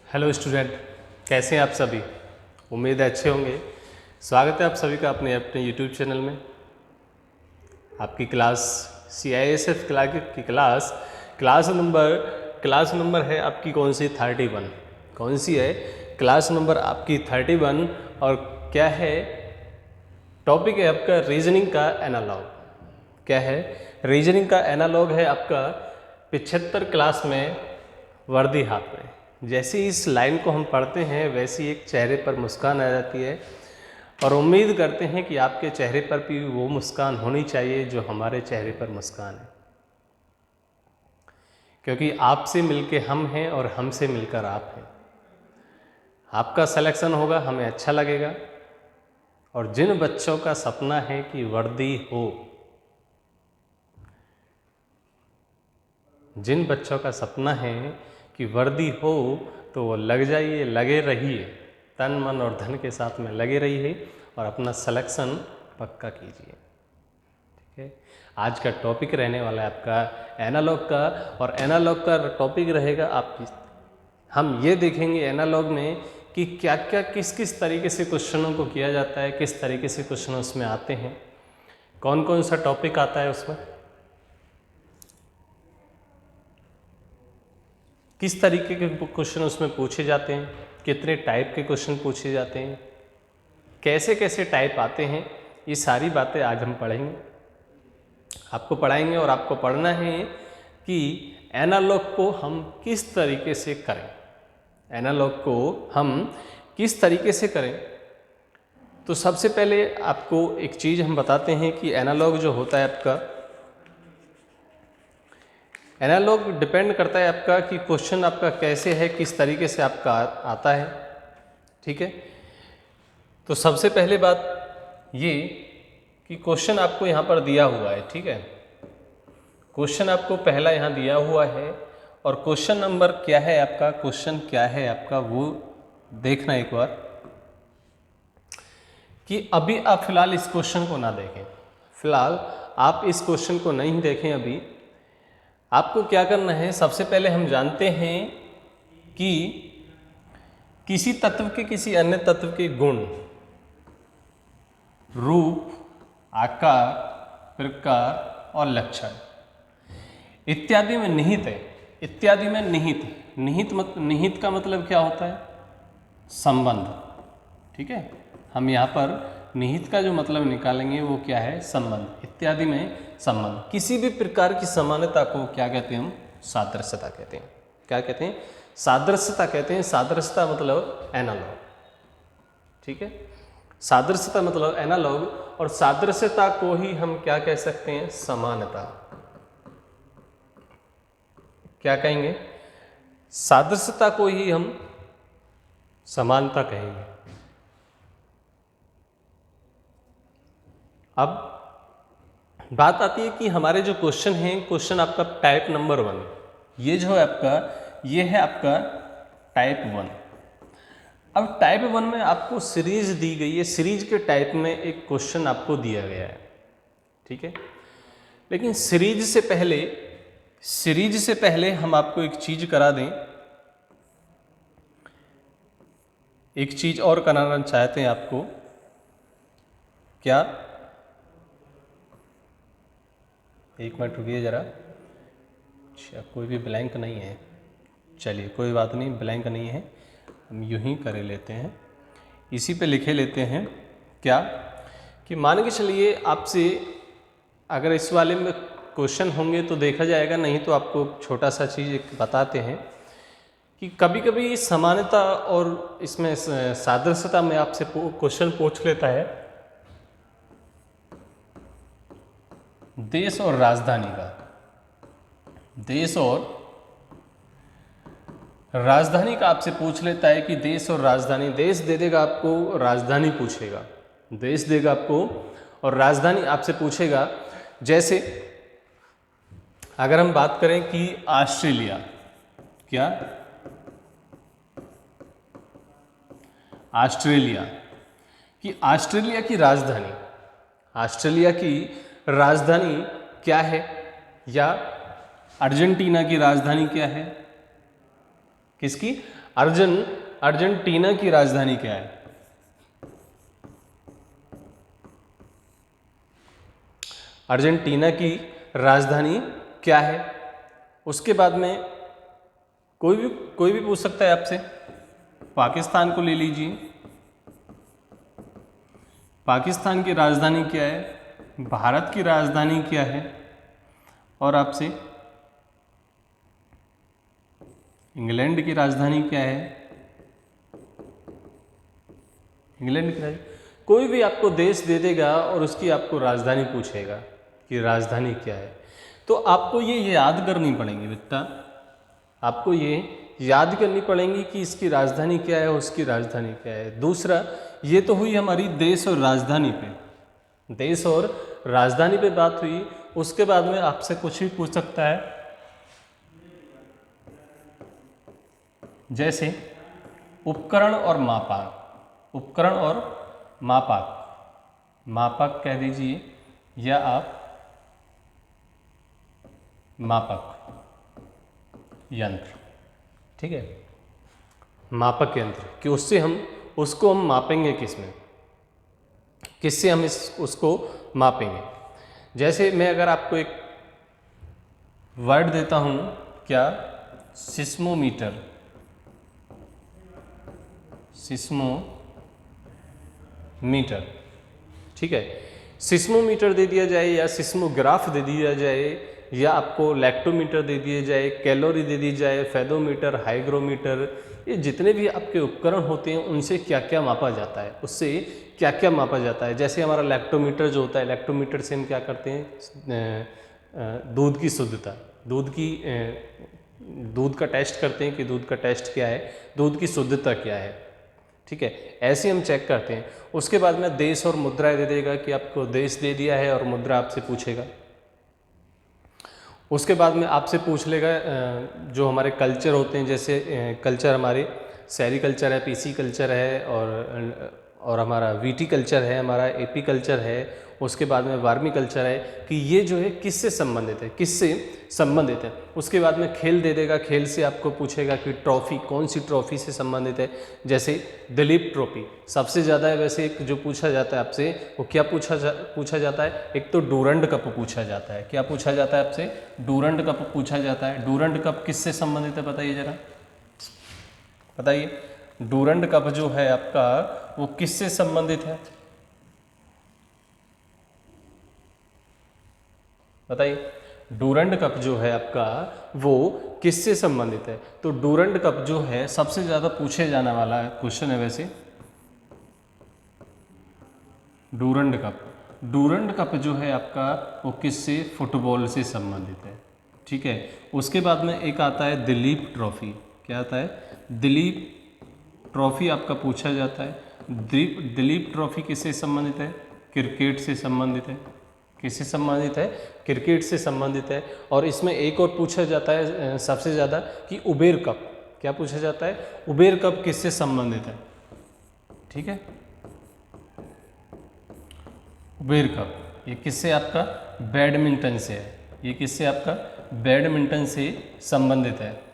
Hello student, कैसे हैं आप सभी। उम्मीद है अच्छे होंगे। स्वागत है आप सभी का अपने यूट्यूब चैनल में। आपकी क्लास CISF की क्लास नंबर है आपकी कौन सी 31। कौन सी है क्लास नंबर आपकी 31। और क्या है टॉपिक है आपका रीजनिंग का एनालॉग। क्या है रीजनिंग का एनालॉग है आपका 75 क्लास में वर्दी हाथ में। जैसे इस लाइन को हम पढ़ते हैं वैसी एक चेहरे पर मुस्कान आ जाती है और उम्मीद करते हैं कि आपके चेहरे पर भी वो मुस्कान होनी चाहिए जो हमारे चेहरे पर मुस्कान है, क्योंकि आपसे मिलके हम हैं और हमसे मिलकर आप हैं। आपका सिलेक्शन होगा, हमें अच्छा लगेगा। और जिन बच्चों का सपना है कि वर्दी हो, जिन बच्चों का सपना है कि वर्दी हो, तो वो लग जाइए, लगे रहिए, तन मन और धन के साथ में लगे रहिए और अपना सिलेक्शन पक्का कीजिए। ठीक है, आज का टॉपिक रहने वाला है आपका एनालॉग का। और एनालॉग का टॉपिक रहेगा हम ये देखेंगे एनालॉग में कि क्या क्या किस किस तरीके से क्वेश्चनों को किया जाता है, किस तरीके से क्वेश्चन उसमें आते हैं, कौन कौन सा टॉपिक आता है उसमें, किस तरीके के क्वेश्चन उसमें पूछे जाते हैं, कितने टाइप के क्वेश्चन पूछे जाते हैं, कैसे कैसे टाइप आते हैं। ये सारी बातें आज हम पढ़ेंगे, आपको पढ़ाएंगे। और आपको पढ़ना है कि एनालॉग को हम किस तरीके से करें, एनालॉग को हम किस तरीके से करें। तो सबसे पहले आपको एक चीज़ हम बताते हैं कि एनालॉग जो होता है आपका, एनालॉग डिपेंड करता है आपका कि क्वेश्चन आपका कैसे है, किस तरीके से आपका आता है। ठीक है, तो सबसे पहले बात ये कि क्वेश्चन आपको यहाँ पर दिया हुआ है। ठीक है, क्वेश्चन आपको पहला यहाँ दिया हुआ है और क्वेश्चन नंबर क्या है आपका, क्वेश्चन क्या है आपका वो देखना एक बार। कि अभी आप फिलहाल इस क्वेश्चन को ना देखें, फिलहाल आप इस क्वेश्चन को नहीं देखें। अभी आपको क्या करना है, सबसे पहले हम जानते हैं कि किसी तत्व के किसी अन्य तत्व के गुण, रूप, आकार, प्रकार और लक्षण इत्यादि में निहित है। इत्यादि में निहित, निहित का मतलब क्या होता है, संबंध। ठीक है, हम यहाँ पर निहित का जो मतलब निकालेंगे वो क्या है, संबंध। इत्यादि में संबंध, किसी भी प्रकार की समानता को क्या कहते हैं हम, सादृश्यता कहते हैं। क्या कहते हैं, सादृश्यता कहते हैं। सादृश्यता मतलब एनालॉग। ठीक है, सादृश्यता मतलब एनालॉग। और सादृश्यता को ही हम क्या कह सकते हैं, समानता। क्या कहेंगे, सादृश्यता को ही हम समानता कहेंगे। अब बात आती है कि हमारे जो क्वेश्चन हैं, क्वेश्चन आपका टाइप नंबर 1, ये जो है आपका, ये है आपका टाइप 1। अब टाइप 1 में आपको सीरीज दी गई है, सीरीज के टाइप में एक क्वेश्चन आपको दिया गया है। ठीक है, लेकिन सीरीज से पहले हम आपको एक चीज करा दें, एक चीज और कराना चाहते हैं आपको। क्या, एक मिनट रुकिए जरा। अच्छा, कोई भी ब्लैंक नहीं है, चलिए कोई बात नहीं, ब्लैंक नहीं है, हम यूं ही कर लेते हैं, इसी पे लिखे लेते हैं। क्या कि मान के चलिए आपसे अगर इस वाले में क्वेश्चन होंगे तो देखा जाएगा, नहीं तो आपको छोटा सा चीज़ एक बताते हैं कि कभी कभी समानता और इसमें सादृश्यता में आपसे क्वेश्चन पूछ लेता है देश और राजधानी का। देश और राजधानी का आपसे पूछ लेता है कि देश और राजधानी, देश दे देगा आपको, राजधानी पूछेगा, देश देगा आपको और राजधानी आपसे पूछेगा। जैसे अगर हम बात करें कि ऑस्ट्रेलिया, क्या, ऑस्ट्रेलिया कि ऑस्ट्रेलिया की राजधानी, ऑस्ट्रेलिया की राजधानी क्या है, या अर्जेंटीना की राजधानी क्या है, किसकी, अर्जेंटीना की राजधानी क्या है? अर्जेंटीना की राजधानी क्या है? उसके बाद में कोई भी पूछ सकता है आपसे। पाकिस्तान को ले लीजिए, पाकिस्तान की राजधानी क्या है? भारत की राजधानी क्या है? और आपसे इंग्लैंड की राजधानी क्या है? इंग्लैंड की राजधानी, कोई भी आपको देश दे देगा और उसकी आपको राजधानी पूछेगा कि राजधानी क्या है, तो आपको ये याद करनी पड़ेगी बेटा, आपको ये याद करनी पड़ेगी कि इसकी राजधानी क्या है, उसकी राजधानी क्या है। दूसरा, ये तो हुई हमारी देश और राजधानी पे, देश और राजधानी पे बात हुई। उसके बाद में आपसे कुछ भी पूछ सकता है, जैसे उपकरण और मापांक, उपकरण और मापांक, मापक कह दीजिए या आप मापक यंत्र, ठीक है, मापक यंत्र, कि उसको हम मापेंगे किसमें, किससे हम उसको मापेंगे। जैसे मैं अगर आपको एक वर्ड देता हूं, क्या? सिस्मोमीटर, सिस्मोमीटर, ठीक है। सिस्मोमीटर दे दिया जाए या सिस्मोग्राफ दे दिया जाए या आपको लैक्टोमीटर दे दिया जाए, कैलोरी दे दी जाए, फेदोमीटर, हाइग्रोमीटर, ये जितने भी आपके उपकरण होते हैं उनसे क्या क्या मापा जाता है, उससे क्या क्या मापा जाता है। जैसे हमारा लैक्टोमीटर जो होता है, लैक्टोमीटर से हम क्या करते हैं, दूध की शुद्धता, दूध का टेस्ट करते हैं कि दूध का टेस्ट क्या है, दूध की शुद्धता क्या है, ठीक है, ऐसे हम चेक करते हैं। उसके बाद में देश और मुद्रा दे देगा कि आपको देश दे दिया है और मुद्रा आपसे पूछेगा। उसके बाद में आपसे पूछ लेगा जो हमारे कल्चर होते हैं, जैसे कल्चर हमारे शहरी कल्चर है, पीसी कल्चर है, और हमारा वीटी कल्चर है, हमारा एपी कल्चर है, उसके बाद में वार्मी कल्चर है, कि ये जो है किससे संबंधित है, किससे संबंधित है। उसके बाद में खेल दे देगा, खेल से आपको पूछेगा कि ट्रॉफी कौन सी ट्रॉफी से संबंधित है, जैसे दिलीप ट्रॉफी सबसे ज़्यादा है। वैसे एक जो पूछा जाता है आपसे, वो क्या पूछा जाता है, एक तो डूरंड कप पूछा जाता है। क्या पूछा जाता है आपसे? डूरंड कप पूछा जाता है। डूरंड कप किससे संबंधित है बताइए जरा, बताइए। डूरंड कप जो है आपका वो किससे संबंधित है, बताइए। डूरंड कप जो है आपका वो किससे संबंधित है? तो डूरंड कप जो है सबसे ज्यादा पूछे जाने वाला क्वेश्चन है वैसे, डूरंड कप। डूरंड कप जो है आपका वो किससे? फुटबॉल से संबंधित है, ठीक है। उसके बाद में एक आता है दिलीप ट्रॉफी। क्या आता है? दिलीप ट्रॉफी आपका पूछा जाता है। दिलीप ट्रॉफी किससे संबंधित है? क्रिकेट से संबंधित है। किससे संबंधित है? क्रिकेट से संबंधित है। और इसमें एक और पूछा जाता है सबसे ज़्यादा कि उबेर कप। क्या पूछा जाता है? उबेर कप किससे संबंधित है, ठीक है। उबेर कप ये किससे? आपका बैडमिंटन से है। ये किससे? आपका बैडमिंटन से संबंधित है।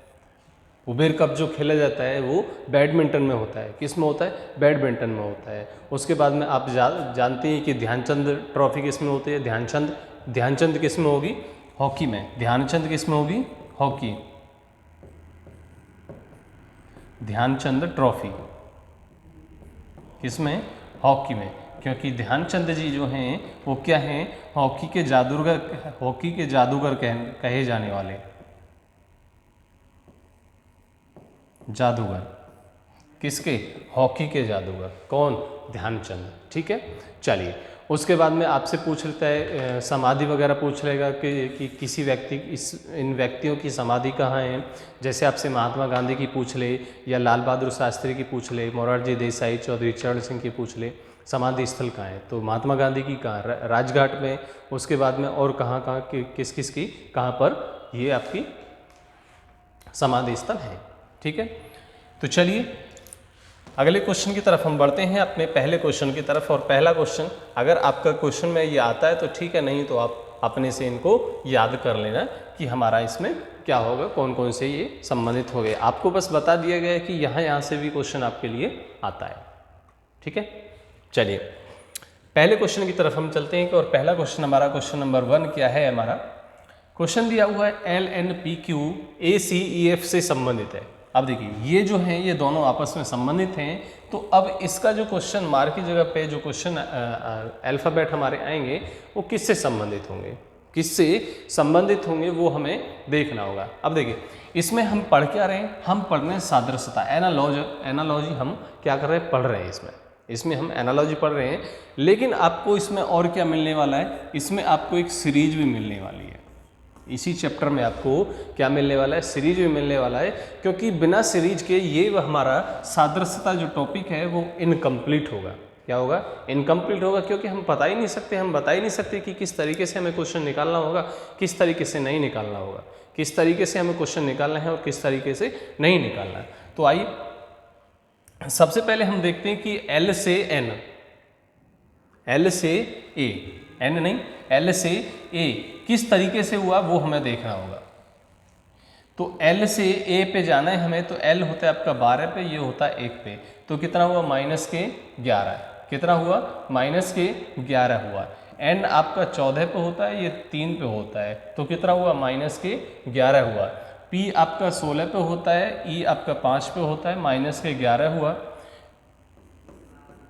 उबेर कप जो खेला जाता है वो बैडमिंटन में होता है। किस में होता है? बैडमिंटन में होता है। उसके बाद में आप जानते हैं कि ध्यानचंद ट्रॉफी किस में होती है? ध्यानचंद किस में होगी? हॉकी में। ध्यानचंद किस में होगी? हॉकी। ध्यानचंद ट्रॉफी किस में? हॉकी में। क्योंकि ध्यानचंद जी जो हैं वो क्या हैं? हॉकी के जादूगर कहे जाने वाले जादूगर। किसके? हॉकी के जादूगर। कौन? ध्यानचंद, ठीक है। चलिए, उसके बाद में आपसे पूछ लेता है समाधि वगैरह पूछ लेगा कि किसी व्यक्ति इन व्यक्तियों की समाधि कहाँ है। जैसे आपसे महात्मा गांधी की पूछ ले, या लाल बहादुर शास्त्री की पूछ ले, मोरारजी देसाई, चौधरी चरण सिंह की पूछ ले, समाधि स्थल कहाँ है। तो महात्मा गांधी की कहाँ? राजघाट में। उसके बाद में और कहाँ किस की कहाँ पर ये आपकी समाधि स्थल है, ठीक है। तो चलिए अगले क्वेश्चन की तरफ हम बढ़ते हैं, अपने पहले क्वेश्चन की तरफ। और पहला क्वेश्चन, अगर आपका क्वेश्चन में ये आता है तो ठीक है, नहीं तो अपने से इनको याद कर लेना कि हमारा इसमें क्या होगा, कौन कौन से ये संबंधित हो गए। आपको बस बता दिया गया है कि यहाँ से भी क्वेश्चन आपके लिए आता है। ठीक है, चलिए पहले क्वेश्चन की तरफ हम चलते हैं। और पहला क्वेश्चन हमारा क्वेश्चन नंबर 1 क्या है, हमारा क्वेश्चन दिया हुआ है LNPQ ACEF से संबंधित है। अब देखिए ये जो है ये दोनों आपस में संबंधित हैं, तो अब इसका जो क्वेश्चन मार्क की जगह पे जो क्वेश्चन अल्फ़ाबेट हमारे आएंगे वो किससे संबंधित होंगे, किससे संबंधित होंगे वो हमें देखना होगा। अब देखिए इसमें हम पढ़ क्या रहे हैं, हम पढ़ रहे हैं सादृश्यता, एनालॉजी हम क्या कर रहे हैं, पढ़ रहे हैं। इसमें हम एनालॉजी पढ़ रहे हैं, लेकिन आपको इसमें और क्या मिलने वाला है, इसमें आपको एक सीरीज भी मिलने वाली है। इसी चैप्टर में आपको क्या मिलने वाला है, सीरीज भी मिलने वाला है, क्योंकि बिना सीरीज के ये हमारा सादृश्यता जो टॉपिक है वो इनकम्प्लीट होगा। क्या होगा, इनकम्प्लीट होगा, क्योंकि हम बता ही नहीं सकते कि किस तरीके से हमें क्वेश्चन निकालना होगा, किस तरीके से नहीं निकालना होगा, किस तरीके से हमें क्वेश्चन निकालना है और किस तरीके से नहीं निकालना है। तो आइए सबसे पहले हम देखते हैं कि L से N, L से A, N नहीं L से A किस तरीके से हुआ वो हमें देखना होगा। तो L से A पे जाना है हमें, तो L होता है आपका 12 पे, ये होता है 1 पे, तो कितना हुआ -11, कितना हुआ -11 हुआ। N आपका 14 पे होता है, ये 3 पे होता है, तो कितना हुआ -11 हुआ। P आपका 16 पे होता है, E आपका 5 पे होता है, -11 हुआ।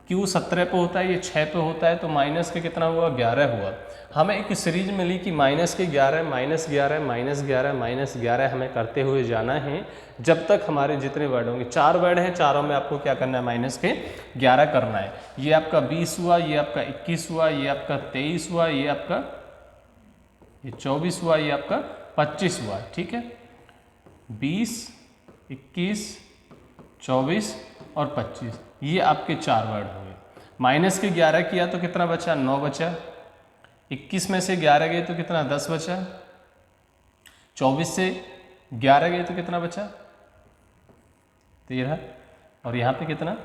Q 17 पे होता है, ये 6 पे होता है, तो माइनस के कितना हुआ 11 हुआ। हमें एक सीरीज मिली कि -11 -11 हमें करते हुए जाना है जब तक हमारे जितने वर्ड होंगे, 4 वर्ड हैं, चारों में आपको क्या करना है, -11 करना है। ये आपका 20 हुआ, ये आपका 21 हुआ, ये आपका 23 हुआ, ये आपका 24 हुआ, ये आपका 25 हुआ। ठीक है, 20, 21, 24 और 25, ये आपके 4 वर्ड हो गए। -11 किया तो कितना बचा, 9 बचा। 21 में से 11 गए तो कितना, 10 बचा। 24 से 11 गए तो कितना बचा, 13, और यहाँ पे कितना,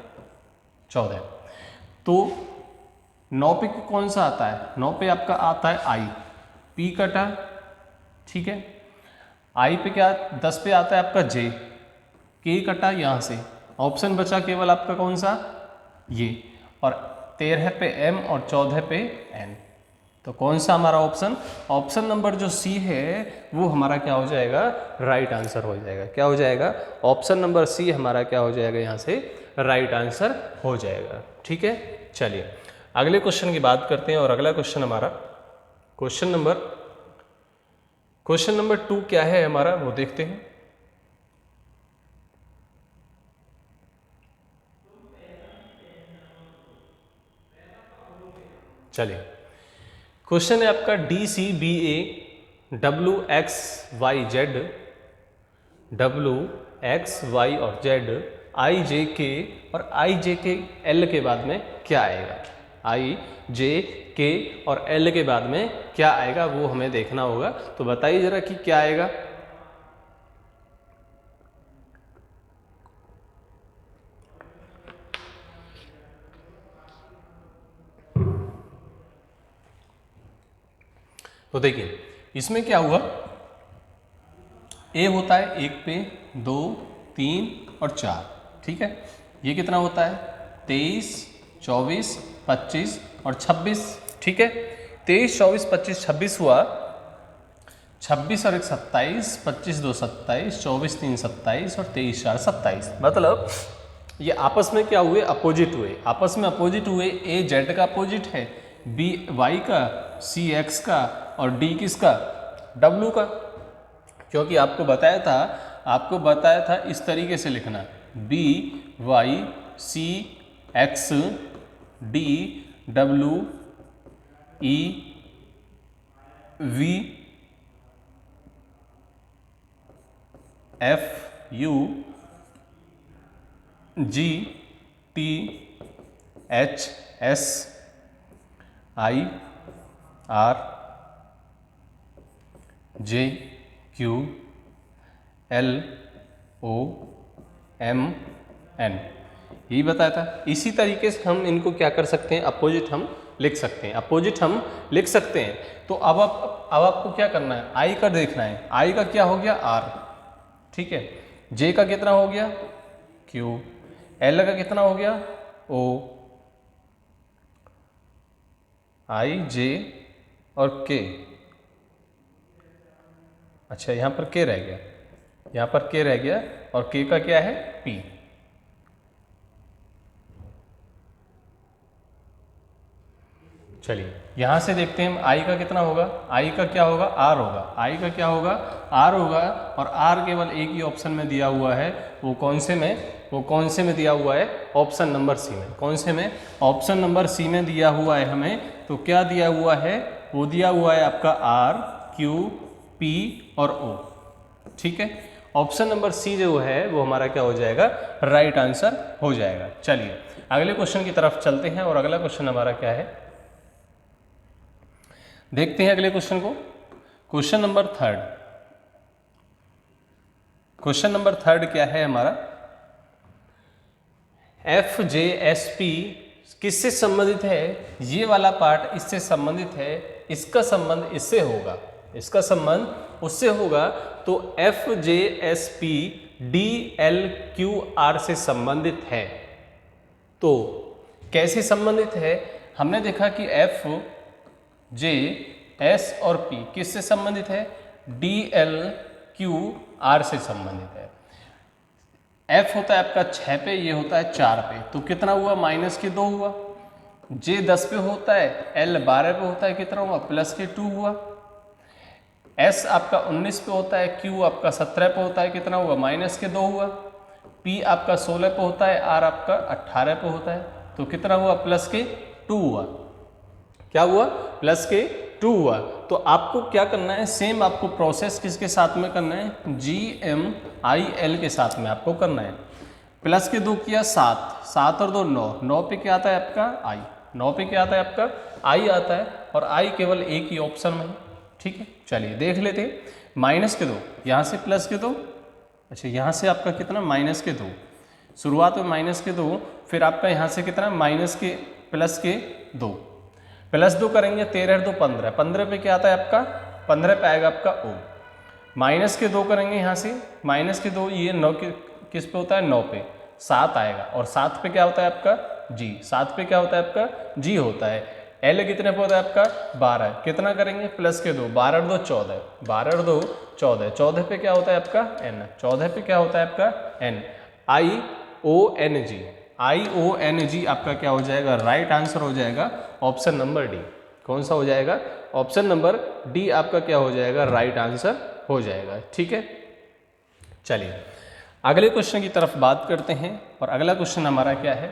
14। तो 9 पे कौन सा आता है, 9 पे आपका आता है I, P कटा। ठीक है, I पे क्या, 10 पे आता है आपका J, K कटा यहाँ से, ऑप्शन बचा केवल आपका कौन सा, ये, और 13 पे M और 14 पे N। तो कौन सा हमारा ऑप्शन नंबर जो C है वो हमारा क्या हो जाएगा, राइट आंसर हो जाएगा। क्या हो जाएगा, ऑप्शन नंबर C हमारा क्या हो जाएगा, यहाँ से राइट आंसर हो जाएगा। ठीक है, चलिए अगले क्वेश्चन की बात करते हैं। और अगला क्वेश्चन हमारा क्वेश्चन नंबर 2 क्या है हमारा, वो देखते हैं। चलिए क्वेश्चन है आपका DCBA WXYZ और Z IJK और IJK L के बाद में क्या आएगा, IJK और L के बाद में क्या आएगा वो हमें देखना होगा। तो बताइए जरा कि क्या आएगा। तो देखिए इसमें क्या हुआ, A होता है 1 पे, 2, 3 और 4। ठीक है, ये कितना होता है, 23, 24, 25 और 26। ठीक है, 23, 24, 25, 26 हुआ, 26 और 1 27, 25 2 27, 24 3 27 और 23 4 27। मतलब ये आपस में क्या हुए, अपोजिट हुए, आपस में अपोजिट हुए। A Z का अपोजिट है, B Y का, C X का और D किसका, W का। क्योंकि आपको बताया था इस तरीके से लिखना, B Y C X D W E V F U G T H S I R J Q L O M N, यही बताया था। इसी तरीके से हम इनको क्या कर सकते हैं, अपोजिट हम लिख सकते हैं, अपोजिट हम लिख सकते हैं। तो अब आपको क्या करना है, आई का देखना है। आई का क्या हो गया, आर, ठीक है। जे का कितना हो गया, क्यू। एल का कितना हो गया, ओ। आई, जे और के। अच्छा, यहां पर के रह गया, यहां पर के रह गया, और के का क्या है, पी। चलिए यहां से देखते हैं आई का कितना होगा, आई का क्या होगा, आर होगा। आई का क्या होगा, आर होगा, और आर केवल एक ही ऑप्शन में दिया हुआ है, वो कौन से में, वो कौन से में दिया हुआ है, ऑप्शन नंबर सी में। कौन से में, ऑप्शन नंबर सी में दिया हुआ है हमें। तो क्या दिया हुआ है, वो दिया हुआ है आपका आर, क्यू, पी और ओ, ठीक है। ऑप्शन नंबर सी जो है वो हमारा क्या हो जाएगा, राइट आंसर हो जाएगा। चलिए अगले क्वेश्चन की तरफ चलते हैं, और अगला क्वेश्चन हमारा क्या है, देखते हैं अगले क्वेश्चन को। Question number third, question number third क्या है हमारा, एफ जे एस पी किससे संबंधित है, ये वाला पार्ट इससे संबंधित है, इसका संबंध इससे होगा, इसका संबंध उससे होगा। तो एफ जे S P D L Q R से संबंधित है। तो कैसे संबंधित है, हमने देखा कि एफ जे एस और पी किससे संबंधित है, डी एल क्यू आर से संबंधित है। एफ होता है आपका 6 पे, ये होता है 4 पे, तो कितना हुआ, माइनस के 2 हुआ। जे 10 पे होता है, एल 12 पे होता है, कितना हुआ, प्लस के 2 हुआ। एस आपका 19 पे होता है, क्यू आपका 17 पे होता है, कितना हुआ, माइनस के 2 हुआ। पी आपका 16 पे होता है, आर आपका 18 पे होता है, तो कितना हुआ, प्लस के 2 हुआ। क्या हुआ, प्लस के 2 हुआ। तो आपको क्या करना है, सेम आपको प्रोसेस किसके साथ में करना है, जी एम आई एल के साथ में आपको करना है। प्लस के 2 किया 7, 7 और 2 9, 9 पे क्या आता है आपका आई, 9 पे क्या आता है आपका आई आता है, और आई केवल एक ही ऑप्शन में, ठीक है। चलिए देख लेते हैं, माइनस के 2, यहाँ से प्लस के 2, अच्छा यहाँ से आपका कितना, माइनस के 2, शुरुआत में माइनस के 2, फिर आपका यहाँ से कितना, माइनस के प्लस के 2, प्लस 2 करेंगे, 13 2 15, 15 पे क्या आता है आपका, 15 पे आएगा आपका ओ। माइनस के 2 करेंगे यहाँ से, माइनस के 2, ये 9 के किस पे होता है, 9 पे, 7 आएगा, और 7 पे क्या होता है आपका जी, 7 पे क्या होता है आपका जी होता है। एल कितने पे होता है आपका 12, कितना करेंगे, प्लस के 2, 12 2 14, 12 2 14, 14 पे क्या होता है आपका एन, 14 पे क्या होता है आपका एन, आई ओ एन जी, आई ओ एन जी आपका क्या हो जाएगा, राइट आंसर हो जाएगा ऑप्शन नंबर डी। कौन सा हो जाएगा, ऑप्शन नंबर डी आपका क्या हो जाएगा, राइट आंसर हो जाएगा, ठीक है। चलिए अगले क्वेश्चन की तरफ बात करते हैं, और अगला क्वेश्चन हमारा क्या है,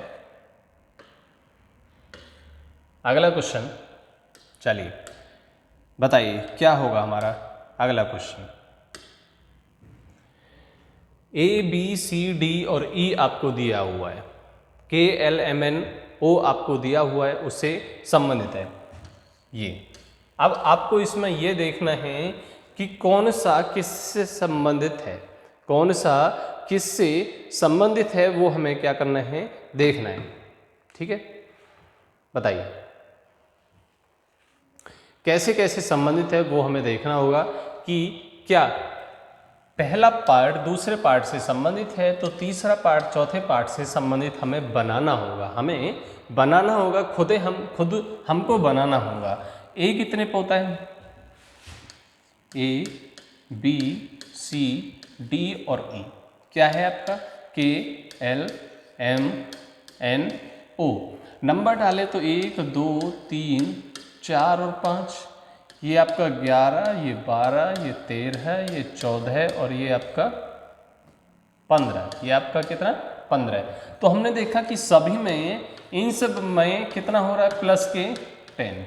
अगला क्वेश्चन, चलिए बताइए क्या होगा हमारा अगला question. A B C D और ई आपको दिया हुआ है, के एल एम एन ओ आपको दिया हुआ है, उससे संबंधित है ये। अब आपको इसमें ये देखना है कि कौन सा किससे संबंधित है, कौन सा किससे संबंधित है, वो हमें क्या करना है, देखना है, ठीक है। बताइए कैसे कैसे संबंधित है, वो हमें देखना होगा कि क्या पहला पार्ट दूसरे पार्ट से संबंधित है, तो तीसरा पार्ट चौथे पार्ट से संबंधित हमें बनाना होगा, हमें बनाना होगा, खुद हमको बनाना होगा। ए कितने पे होता है, ए बी सी डी और ई क्या है आपका, K L M N O. Number डाले तो 1 2 3 4 और 5, ये आपका 11, ये 12, ये 13, ये 14 और ये आपका 15, ये आपका कितना 15। तो हमने देखा कि सभी में, इन सब में कितना हो रहा है, प्लस के 10,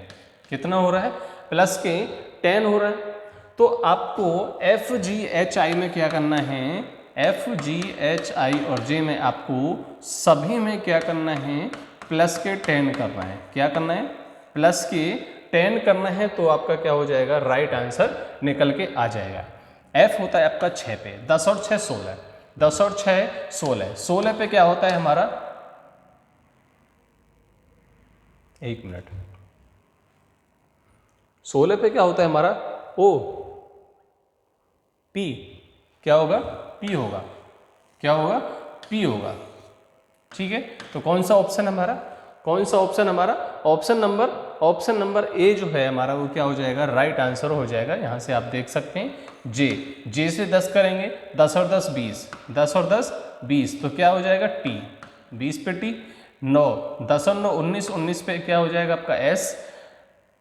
कितना हो रहा है, प्लस के 10 हो रहा है। तो आपको एफ जी एच आई में क्या करना है, एफ जी एच आई और जे में आपको सभी में क्या करना है, प्लस के 10 करना है। क्या करना है, प्लस के 10 करना है, तो आपका क्या हो जाएगा, राइट आंसर निकल के आ जाएगा। एफ होता है आपका 6 पे, 10 और 6 16, 10 और 6 16, 16 पे क्या होता है हमारा, एक मिनट, 16 पे क्या होता है हमारा O, P क्या होगा, P होगा, क्या होगा, P होगा। ठीक है, तो कौन सा ऑप्शन हमारा, कौन सा ऑप्शन हमारा, ऑप्शन नंबर ए जो है हमारा वो क्या हो जाएगा, राइट आंसर हो जाएगा। यहाँ से आप देख सकते हैं जे से 10 करेंगे, 10 और 10 20, 10 और 10 20, तो क्या हो जाएगा टी, 20 पे टी, 9, 10 और 9 19, 19 पे क्या हो जाएगा आपका एस,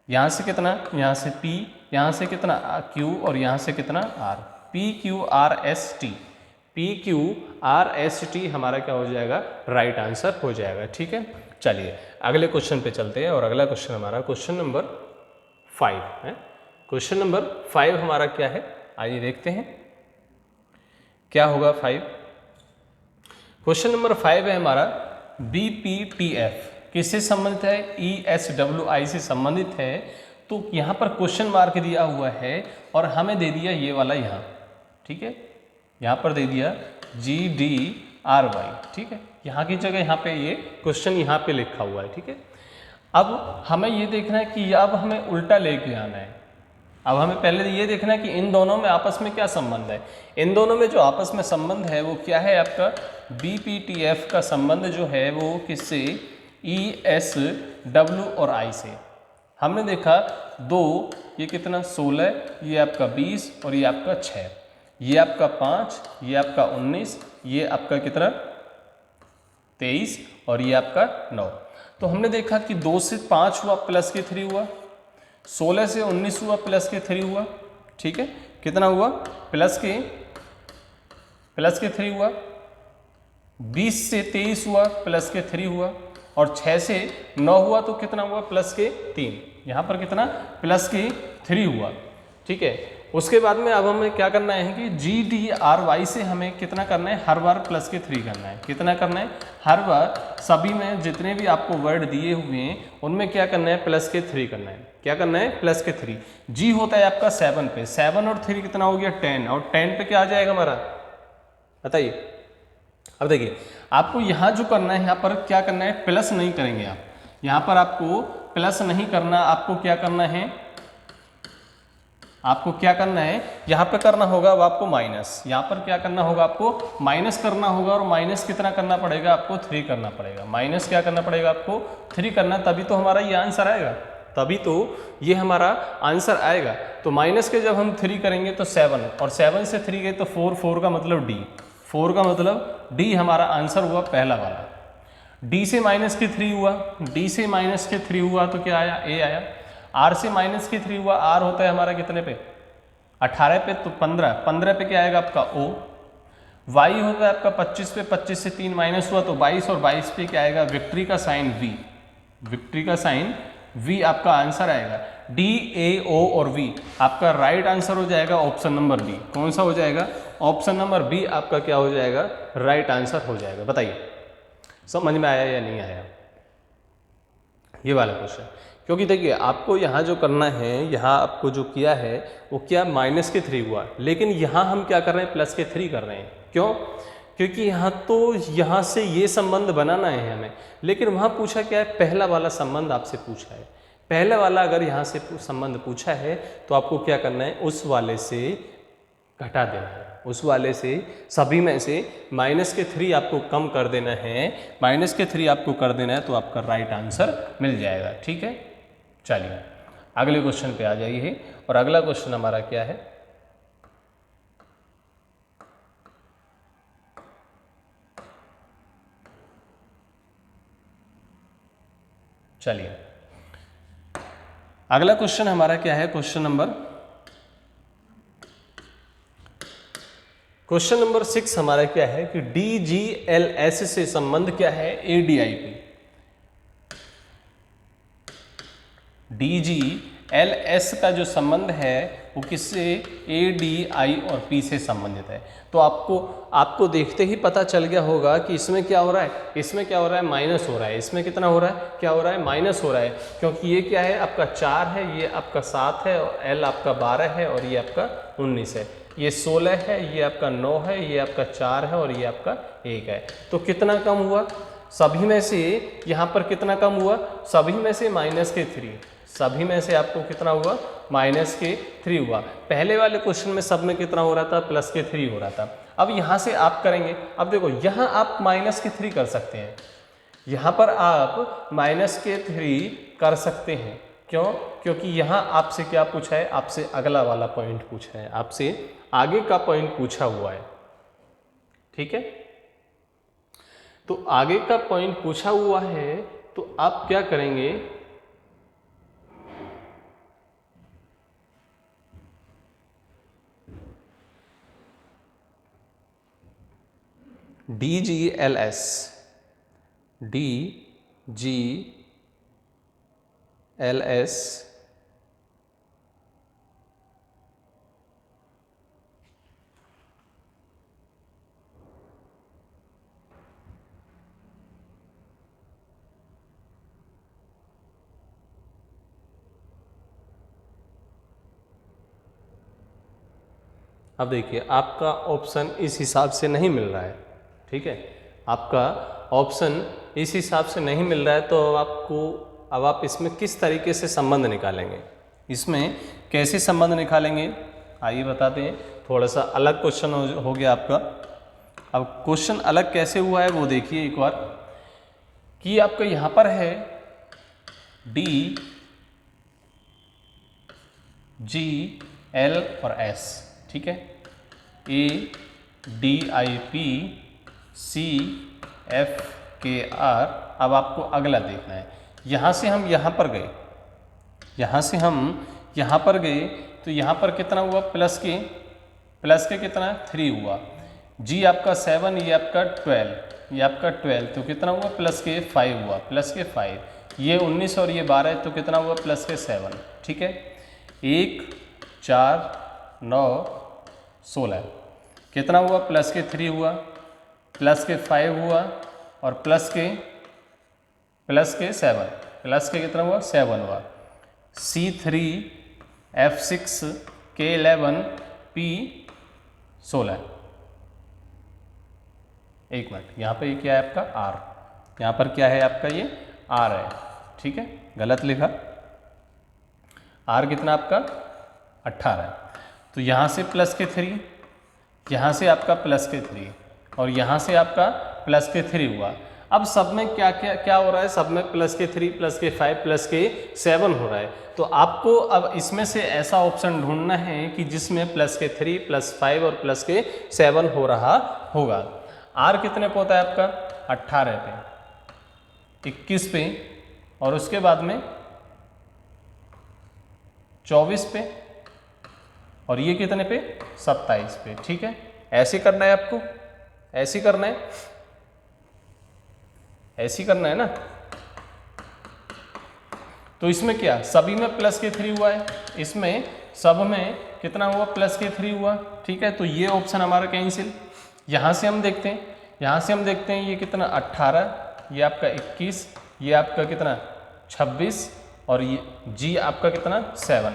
यहाँ से कितना, यहाँ से पी, यहाँ से कितना क्यू, और यहाँ से कितना R, P Q R S T, P Q R S T हमारा क्या हो जाएगा, राइट आंसर हो जाएगा। ठीक है, चलिए अगले क्वेश्चन पे चलते हैं, और अगला क्वेश्चन हमारा क्वेश्चन नंबर 5 है। क्वेश्चन नंबर 5 हमारा क्या है, आइए देखते हैं क्या होगा 5। क्वेश्चन नंबर 5 है हमारा BPTF किससे संबंधित है, ESWI से संबंधित है। तो यहाँ पर क्वेश्चन मार्क दिया हुआ है और हमें दे दिया ये वाला यहाँ, ठीक है, यहाँ पर दे दिया GDRY, ठीक है, यहाँ की जगह यहाँ पे ये क्वेश्चन यहाँ पे लिखा हुआ है। ठीक है, अब हमें ये देखना है कि अब हमें उल्टा लेके आना है। अब हमें पहले ये देखना है कि इन दोनों में आपस में क्या संबंध है। इन दोनों में जो आपस में संबंध है वो क्या है, आपका BPTF का संबंध जो है वो किससे, ESW और I से। हमने देखा दो, ये कितना 16, ये आपका 20 और ये आपका 6, ये आपका 5, ये आपका 19, ये आपका कितना 23 और ये आपका 9। तो हमने देखा कि 2 से 5 हुआ प्लस के 3 हुआ, 16 से 19 हुआ प्लस के 3 हुआ। ठीक है, कितना हुआ, प्लस के 3 हुआ, 20 से 23 हुआ प्लस के 3 हुआ, और 6 से 9 हुआ तो कितना हुआ, प्लस के 3। यहाँ पर कितना, प्लस के 3 हुआ। ठीक है, उसके बाद में अब हमें क्या करना है कि GDRY से हमें कितना करना है, हर बार प्लस के 3 करना है। कितना करना है, हर बार सभी में जितने भी आपको वर्ड दिए हुए हैं उनमें क्या करना है, प्लस के 3 करना है। क्या करना है, प्लस के 3। G होता है आपका 7 पे, 7 और 3 कितना हो गया 10, और 10 पे क्या आ जाएगा हमारा, बताइए। अब देखिए आपको यहाँ जो करना है, यहाँ पर क्या करना है, प्लस नहीं करेंगे आप, यहाँ पर आपको प्लस नहीं करना, आपको क्या करना है, आपको क्या करना है, यहाँ पे करना होगा अब आपको माइनस, यहाँ पर क्या करना होगा, आपको माइनस करना होगा, और माइनस कितना करना पड़ेगा, आपको 3 करना पड़ेगा। माइनस क्या करना पड़ेगा, आपको 3 करना, तभी तो हमारा ये आंसर आएगा, तभी तो ये हमारा आंसर आएगा। तो माइनस के जब हम 3 करेंगे तो 7, और 7 से 3 गए तो 4, 4 का मतलब D, 4 का मतलब D हमारा आंसर हुआ पहला वाला। D से माइनस के 3 हुआ, D से माइनस के 3 हुआ तो क्या आया, A आया। R से माइनस के 3 हुआ, R होता है हमारा कितने पे, 18 पे, तो 15, 15 पे क्या आएगा आपका O। Y होता है आपका 25 पे, 25 से 3 माइनस हुआ तो 22, और 22 पे क्या आएगा, विक्ट्री का साइन V, विक्ट्री का साइन V आपका आंसर आएगा। D, A, O और V आपका राइट आंसर हो जाएगा ऑप्शन नंबर B। कौन सा हो जाएगा, ऑप्शन नंबर B आपका क्या हो जाएगा, राइट आंसर हो जाएगा। बताइए समझ में आया या नहीं आया ये वाला क्वेश्चन। क्योंकि देखिए आपको यहाँ जो करना है, यहाँ आपको जो किया है वो क्या, माइनस के 3 हुआ, लेकिन यहाँ हम क्या कर रहे हैं, प्लस के 3 कर रहे हैं। क्यों, क्योंकि यहाँ तो यहाँ से ये संबंध बनाना है हमें, लेकिन वहाँ पूछा क्या है, पहला वाला संबंध आपसे पूछा है। पहला वाला अगर यहाँ से संबंध पूछा है तो आपको क्या करना है, उस वाले से घटा देना है, उस वाले से सभी में से माइनस के 3 आपको कम कर देना है, माइनस के 3 आपको कर देना है, तो आपका राइट आंसर मिल जाएगा। ठीक है, चलिए अगले क्वेश्चन पे आ जाइए, और अगला क्वेश्चन हमारा क्या है, चलिए अगला क्वेश्चन हमारा क्या है, क्वेश्चन नंबर 6 हमारा क्या है कि DGLS से संबंध क्या है, ADIP। DGLS का जो संबंध है वो किससे, ADI और P से संबंधित है। तो आपको देखते ही पता चल गया होगा कि इसमें क्या हो रहा है, इसमें क्या हो रहा है, माइनस हो रहा है, इसमें कितना हो रहा है, क्या हो रहा है, माइनस हो रहा है। क्योंकि ये क्या है, आपका 4 है, ये आपका 7 है, और L आपका 12 है, और ये आपका 19 है, ये 16 है, ये आपका 9 है, ये आपका 4 है, और ये आपका 1 है। तो कितना कम हुआ, सभी में से यहाँ पर कितना कम हुआ, सभी में से -3, सभी में से आपको कितना हुआ, -3 हुआ। पहले वाले क्वेश्चन में सब में कितना हो रहा था, +3 हो रहा था। अब यहाँ से आप करेंगे, अब देखो यहाँ आप -3 कर सकते हैं, यहाँ पर आप -3 कर सकते हैं। क्यों? क्योंकि यहाँ आपसे क्या पूछा है, आपसे अगला वाला पॉइंट पूछा है, आपसे आगे का पॉइंट पूछा हुआ है। ठीक है, तो आगे का पॉइंट पूछा हुआ है, तो आप क्या करेंगे, DGLS, अब देखिए आपका ऑप्शन इस हिसाब से नहीं मिल रहा है। ठीक है, आपका ऑप्शन इस हिसाब से नहीं मिल रहा है, तो अब आप इसमें किस तरीके से संबंध निकालेंगे, इसमें कैसे संबंध निकालेंगे, आइए बताते हैं। थोड़ा सा अलग क्वेश्चन हो गया आपका। अब क्वेश्चन अलग कैसे हुआ है वो देखिए एक बार, कि आपका यहाँ पर है D, G, L और S। ठीक है, A, D, I, P, C, F, K, R। अब आपको अगला देखना है, यहाँ से हम यहाँ पर गए, यहाँ से हम यहाँ पर गए, तो यहाँ पर कितना हुआ, प्लस के कितना 3 हुआ। G आपका 7, ये आपका 12, ये आपका 12, तो कितना हुआ, +5 हुआ, +5। ये 19 और ये 12, तो कितना हुआ, +7। ठीक है, 1, 4, 9, 16, कितना हुआ, +3 हुआ, +5 हुआ, और प्लस के 7, कितना हुआ, 7 हुआ। C3, F6, K11, P16। एक मिनट, यहाँ पे क्या है आपका R, यहाँ पर क्या है आपका, ये R है। ठीक है, गलत लिखा, R कितना आपका 18 है। तो यहाँ से +3, यहाँ से आपका +3, और यहाँ से आपका +3 हुआ। अब सब में क्या हो रहा है, सब में +3, +5, +7 हो रहा है। तो आपको अब इसमें से ऐसा ऑप्शन ढूंढना है कि जिसमें +3, +5 और +7 हो रहा होगा। R कितने पे होता है आपका, 18 पे, 21 पे, और उसके बाद में 24 पे, और ये कितने पे, 27 पे। ठीक है, ऐसे करना है आपको, ऐसे करना है, ऐसे करना है ना। तो इसमें क्या, सभी में +3 हुआ है, इसमें सब में कितना हुआ, +3 हुआ। ठीक है, तो ये ऑप्शन हमारा कैंसिल। यहाँ से हम देखते हैं, ये कितना 18, ये आपका 21, ये आपका कितना 26, और ये G आपका कितना 7।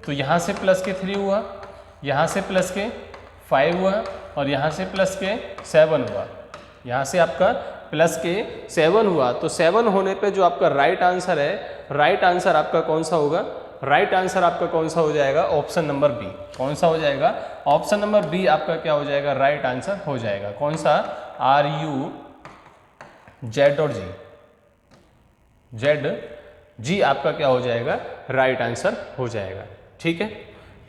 तो यहाँ से +3 हुआ, यहाँ से +5 हुआ, और यहाँ से +7 हुआ, यहाँ से आपका +7 हुआ। तो 7 होने पे जो आपका राइट आंसर है, राइट आंसर आपका कौन सा होगा, राइट आंसर आपका कौन सा हो जाएगा, ऑप्शन नंबर बी। कौन सा हो जाएगा, ऑप्शन नंबर बी आपका क्या हो जाएगा, राइट आंसर हो जाएगा। कौन सा, RU, Z और G आपका क्या हो जाएगा, राइट आंसर हो जाएगा। ठीक है,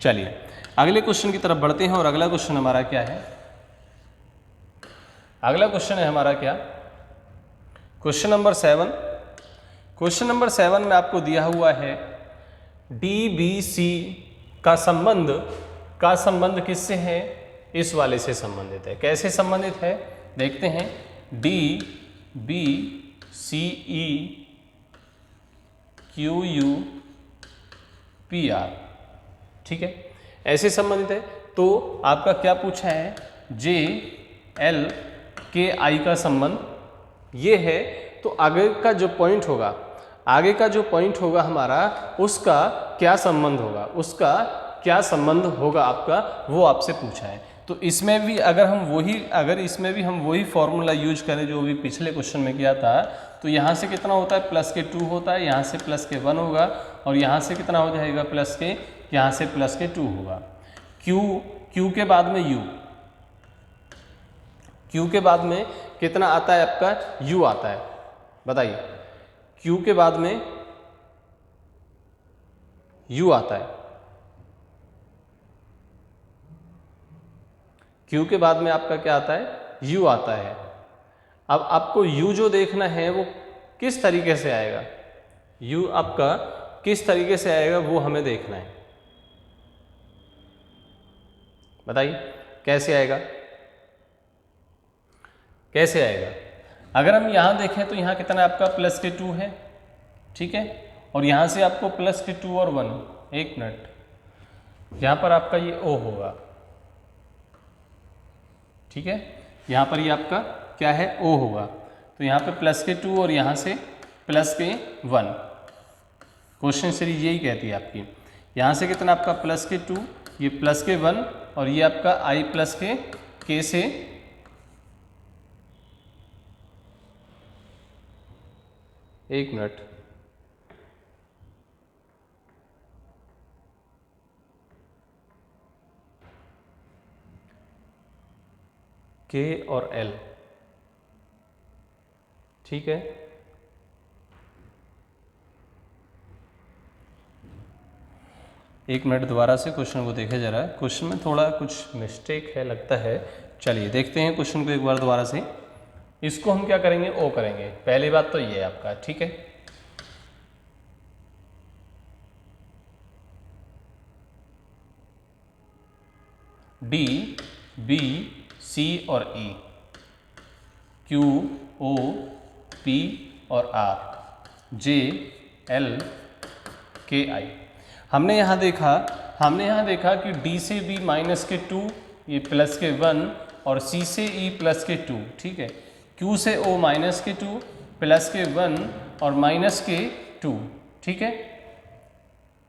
चलिए अगले क्वेश्चन की तरफ बढ़ते हैं। और अगला क्वेश्चन हमारा क्या है, अगला क्वेश्चन है हमारा क्या, क्वेश्चन नंबर 7। क्वेश्चन नंबर 7 में आपको दिया हुआ है DBC का संबंध किससे है, इस वाले से संबंधित है। कैसे संबंधित है देखते हैं, DBCE QUPR। ठीक है, ऐसे संबंधित है। तो आपका क्या पूछा है, JLKI का संबंध ये है। तो आगे का जो पॉइंट होगा, हमारा, उसका क्या संबंध होगा, आपका, वो आपसे पूछा है। तो इसमें भी अगर इसमें भी हम वही फॉर्मूला यूज करें जो भी पिछले क्वेश्चन में किया था, तो यहाँ से कितना होता है प्लस के 2 होता है, यहाँ से प्लस के 1 होगा, और यहाँ से कितना हो जाएगा प्लस के, यहाँ से प्लस के 2 होगा। क्यू के बाद में यू, क्यू के बाद में कितना आता है आपका यू आता है, बताइए। क्यू के बाद में यू आता है, क्यू के बाद में आपका क्या आता है यू आता है। अब आपको यू जो देखना है वो किस तरीके से आएगा, यू आपका किस तरीके से आएगा वो हमें देखना है, बताइए कैसे आएगा, कैसे आएगा। अगर हम यहाँ देखें तो यहाँ कितना आपका प्लस के 2 है, ठीक है, और यहाँ से आपको प्लस के 2 और 1, एक मिनट, यहाँ पर आपका ये ओ होगा, ठीक है, यहाँ पर ये आपका क्या है ओ होगा। तो यहाँ पे प्लस के 2 और यहाँ से प्लस के 1, क्वेश्चन सीरीज यही कहती है आपकी। यहाँ से कितना आपका प्लस के 2, ये प्लस के 1, और ये आपका आई प्लस के से एक मिनट, के और एल, ठीक है। एक मिनट दोबारा से क्वेश्चन को देखे जरा, क्वेश्चन में थोड़ा कुछ मिस्टेक है लगता है। चलिए देखते हैं क्वेश्चन को एक बार दोबारा से। इसको हम क्या करेंगे ओ करेंगे, पहली बात तो ये है आपका, ठीक है। डी बी सी और ई, क्यू ओ पी और आर, जे एल के आई। हमने यहाँ देखा कि डी से बी माइनस के 2, ये प्लस के 1, और सी से ई प्लस के 2, ठीक है। क्यू से ओ माइनस के 2, प्लस के 1 और माइनस के 2, ठीक है।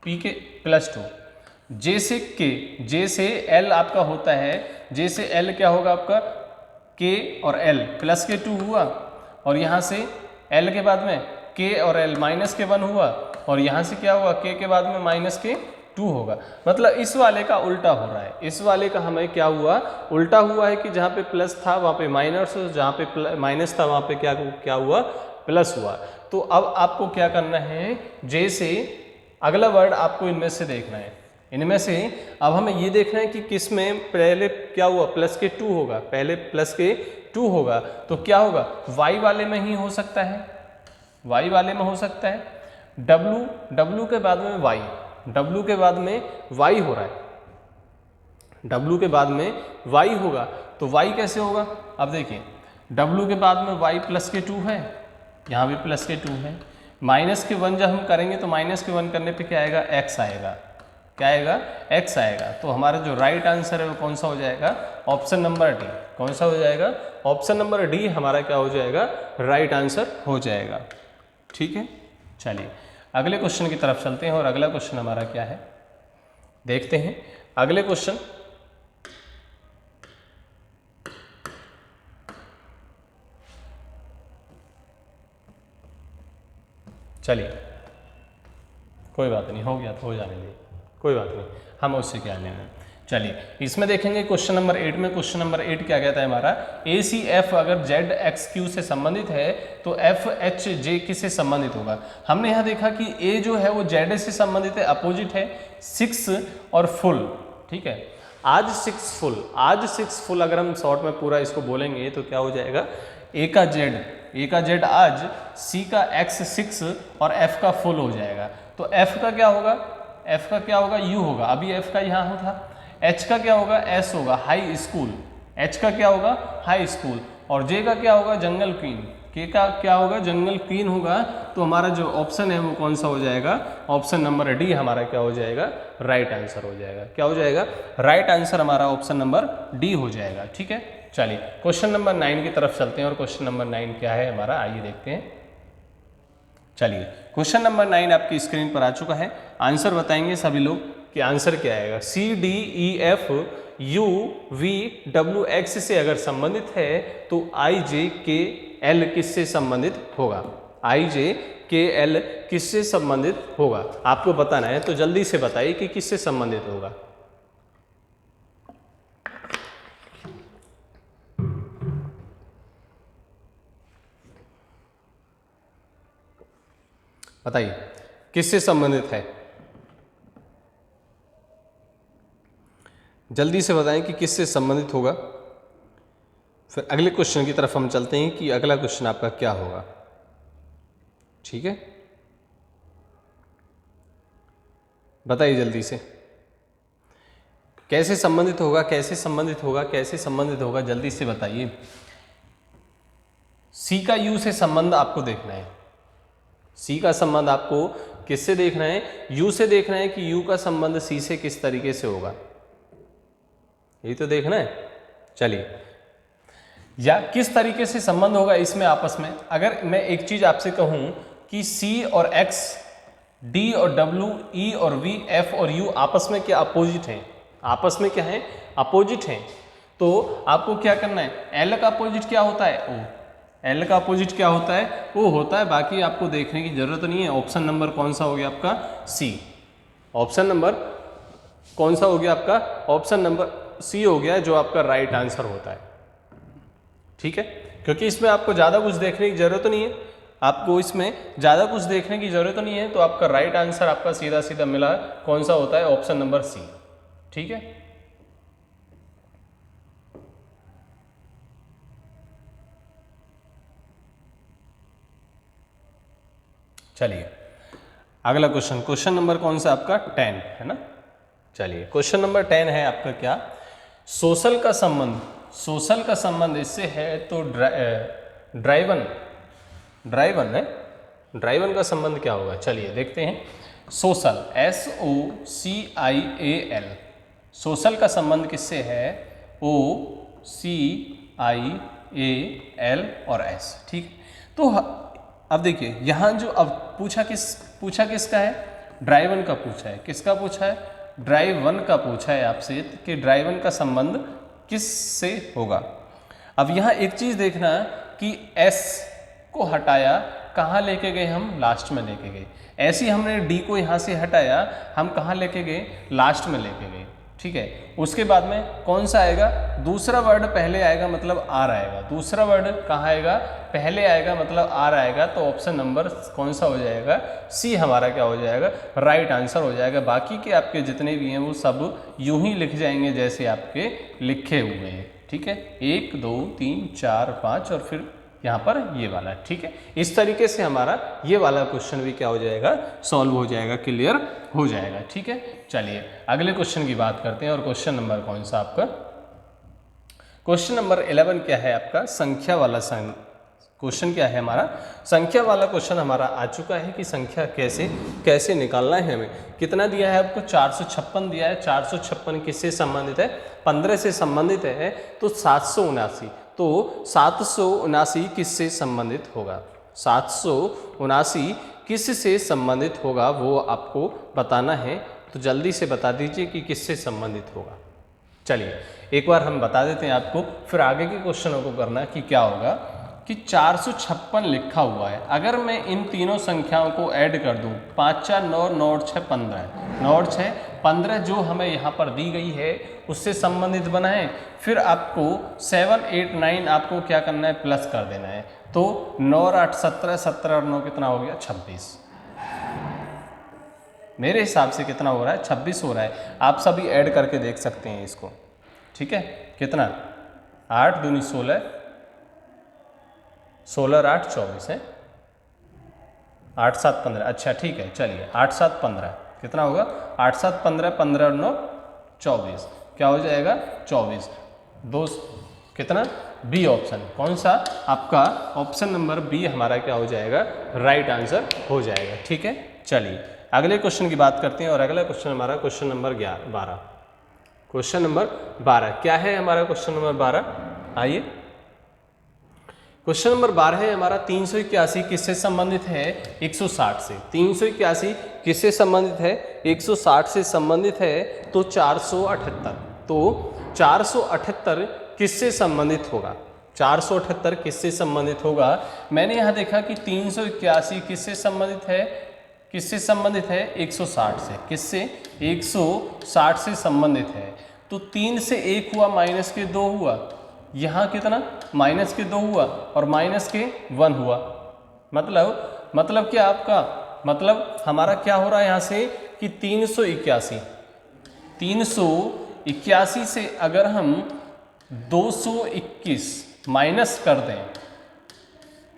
पी के प्लस 2, जे से एल आपका होता है, जे से एल क्या होगा आपका के और एल, प्लस के 2 हुआ, और यहाँ से एल के बाद में के और एल माइनस के 1 हुआ, और यहाँ से क्या हुआ के बाद में माइनस के 2 होगा। मतलब इस वाले का उल्टा हो रहा है, इस वाले का हमें क्या हुआ उल्टा हुआ है कि जहाँ पे प्लस था वहाँ पे माइनस, जहाँ पे माइनस था वहाँ पे क्या हुआ प्लस हुआ। तो अब आपको क्या करना है, जे से अगला वर्ड आपको इनमें से देखना है, इनमें से अब हमें ये देखना है कि किस में पहले क्या हुआ प्लस के 2 होगा, पहले प्लस के 2 होगा तो क्या होगा y वाले में ही हो सकता है, y वाले में हो सकता है। w के बाद में y, w के बाद में y हो रहा है, w के बाद में y होगा, तो y कैसे होगा। अब देखिए w के बाद में y प्लस के 2 है, यहाँ भी प्लस के 2 है, माइनस के 1 जब हम करेंगे तो माइनस के 1 करने पे क्या आएगा x आएगा, क्या आएगा x आएगा। तो हमारा जो राइट आंसर है वो कौन सा हो जाएगा, ऑप्शन नंबर डी। कौन सा हो जाएगा, ऑप्शन नंबर डी हमारा क्या हो जाएगा, राइट आंसर हो जाएगा, ठीक है। चलिए अगले क्वेश्चन की तरफ चलते हैं, और अगला क्वेश्चन हमारा क्या है देखते हैं। अगले क्वेश्चन चलिए कोई बात नहीं, हो गया तो हो जाने दीजिए, कोई बात नहीं, हम उससे क्या लेना। चलिए इसमें देखेंगे क्वेश्चन नंबर 8 में, क्वेश्चन नंबर 8 क्या कहता है हमारा, ए सी एफ अगर जेड एक्स क्यू से संबंधित है तो एफ एच जे किससे संबंधित होगा। हमने यहाँ देखा कि ए जो है वो जेड से संबंधित है, अपोजिट है 6 और फुल, ठीक है। आज 6 फुल अगर हम शॉर्ट में पूरा इसको बोलेंगे तो क्या हो जाएगा, ए का जेड आज, सी का एक्स 6 और एफ का फुल हो जाएगा। तो एफ का क्या होगा, यू होगा, अभी एफ का यहाँ था। एच का क्या होगा, एस होगा, हाई स्कूल, एच का क्या होगा हाई स्कूल, और जे का क्या होगा जंगल क्वीन, के का क्या होगा जंगल क्वीन होगा। तो हमारा जो ऑप्शन है वो कौन सा हो जाएगा, ऑप्शन नंबर डी हमारा क्या हो जाएगा, राइट आंसर हो जाएगा। क्या हो जाएगा, राइट आंसर हमारा ऑप्शन नंबर डी हो जाएगा, ठीक है। चलिए क्वेश्चन नंबर 9 की तरफ चलते हैं, और क्वेश्चन नंबर 9 क्या है हमारा, आइए देखते हैं। चलिए क्वेश्चन नंबर 9 आपकी स्क्रीन पर आ चुका है, आंसर बताएंगे सभी लोग कि आंसर क्या आएगा। C D E F U V W X से अगर संबंधित है तो आई जे के एल किससे संबंधित होगा, आई जे के एल किससे संबंधित होगा, आपको बताना है। तो जल्दी से बताइए कि किससे संबंधित होगा। बताइए किससे संबंधित है, जल्दी से बताएं कि किससे संबंधित होगा। फिर अगले क्वेश्चन की तरफ हम चलते हैं कि अगला क्वेश्चन आपका क्या होगा। ठीक है, बताइए जल्दी से कैसे संबंधित होगा, कैसे संबंधित होगा, कैसे संबंधित होगा, जल्दी से बताइए। सी का यू से संबंध आपको देखना है, सी का संबंध आपको किससे देखना है, यू से देखना है कि यू का संबंध सी से किस तरीके से होगा, यही तो देखना है। चलिए, या किस तरीके से संबंध होगा इसमें आपस में। अगर मैं एक चीज आपसे कहूं कि सी और एक्स, डी और डब्ल्यू, ई और वी, एफ और यू आपस में क्या अपोजिट हैं, आपस में क्या है, अपोजिट हैं, तो आपको क्या करना है, एल का अपोजिट क्या होता है, ओ, एल का अपोजिट क्या होता है, वो होता है। बाकी आपको देखने की जरूरत नहीं है। ऑप्शन नंबर कौन सा हो गया आपका, सी। ऑप्शन नंबर कौन सा हो गया आपका, ऑप्शन नंबर सी हो गया, जो आपका राइट आंसर होता है। ठीक है, क्योंकि इसमें आपको ज़्यादा कुछ देखने की जरूरत नहीं है, आपको इसमें ज़्यादा कुछ देखने की जरूरत नहीं है। तो आपका राइट आंसर आपका सीधा सीधा मिला कौन सा होता है, ऑप्शन नंबर सी। ठीक है, चलिए अगला क्वेश्चन, क्वेश्चन नंबर कौन सा आपका 10 है ना। चलिए क्वेश्चन नंबर 10 है आपका क्या, सोशल का संबंध, सोशल का संबंध इससे है तो ड्राइवन, ड्राइवन है, ड्राइवन का संबंध क्या होगा, चलिए देखते हैं। Social, S O C I A L, social का संबंध किससे है, ओ सी आई ए एल और एस। ठीक, तो अब देखिए यहाँ जो अब पूछा किसका है, ड्राइवन का पूछा है, किसका पूछा है, ड्राइवन का पूछा है आपसे कि ड्राइवन का संबंध किस से होगा। अब यहाँ एक चीज देखना कि एस को हटाया, कहाँ लेके गए हम, लास्ट में लेके गए। ऐसे ही हमने डी को यहाँ से हटाया, हम कहाँ लेके गए, लास्ट में लेके गए। ठीक है, उसके बाद में कौन सा आएगा, दूसरा वर्ड पहले आएगा मतलब आर आएगा, दूसरा वर्ड कहाँ आएगा, पहले आएगा मतलब आर आएगा। तो ऑप्शन नंबर कौन सा हो जाएगा, सी हमारा क्या हो जाएगा, राइट आंसर हो जाएगा। बाकी के आपके जितने भी हैं वो सब यूं ही लिख जाएंगे जैसे आपके लिखे हुए हैं। ठीक है, 1 2 3 4 5 और फिर यहाँ पर ये वाला। ठीक है, इस तरीके से हमारा ये वाला क्वेश्चन भी क्या हो जाएगा, सॉल्व हो जाएगा, क्लियर हो जाएगा। ठीक है, चलिए अगले क्वेश्चन की बात करते हैं। और क्वेश्चन नंबर कौन सा आपका, क्वेश्चन नंबर 11 क्या है आपका, संख्या वाला क्वेश्चन क्या है हमारा, संख्या वाला क्वेश्चन हमारा आ चुका है कि संख्या कैसे निकालना है हमें। कितना दिया है आपको, 456 दिया है। 456 किससे संबंधित है, 15 से संबंधित है। तो 779, तो 779 किससे संबंधित होगा, 779 किससे संबंधित होगा वो आपको बताना है। तो जल्दी से बता दीजिए कि किससे संबंधित होगा। चलिए एक बार हम बता देते हैं आपको, फिर आगे के क्वेश्चनों को करना कि क्या होगा कि 456 लिखा हुआ है। अगर मैं इन तीनों संख्याओं को ऐड कर दूं, 5 4 9 9 और 6 15, 9 और 6 15 जो हमें यहाँ पर दी गई है उससे संबंधित बनाएं। फिर आपको 7 8 9 आपको क्या करना है, प्लस कर देना है। तो 9 और 8 17, 17 और 9 कितना हो गया, 26। मेरे हिसाब से कितना हो रहा है, 26 हो रहा है। आप सभी ऐड करके देख सकते हैं इसको। ठीक है, कितना, 8 दूनी 16, 16 और 8 24 है, 8 7 15। अच्छा ठीक है, चलिए 8 7 15 कितना होगा, 8 7 15, 15 और 9 24, क्या हो जाएगा 24। दो कितना, बी ऑप्शन, कौन सा आपका ऑप्शन नंबर बी हमारा क्या हो जाएगा, राइट आंसर हो जाएगा। ठीक है, चलिए अगले क्वेश्चन की बात करते हैं। और अगला क्वेश्चन हमारा क्वेश्चन नंबर 12, क्वेश्चन नंबर 12 क्या है हमारा, क्वेश्चन नंबर 12 आइए। क्वेश्चन नंबर 12 है हमारा 381 किससे संबंधित है, 160 से। 381 किससे संबंधित है, 160 से संबंधित है। तो 478, तो 478 किससे संबंधित होगा? 478 किससे संबंधित होगा? मैंने यहाँ देखा कि 381 किससे संबंधित है? किससे संबंधित है? 160 से। किससे? 160 से संबंधित है। तो 3 से 1 हुआ, माइनस के 2 हुआ, यहाँ कितना? माइनस के 2 हुआ और माइनस के 1 हुआ। मतलब क्या आपका? मतलब हमारा क्या हो रहा है यहाँ से कि 381 से अगर हम 221 माइनस कर दें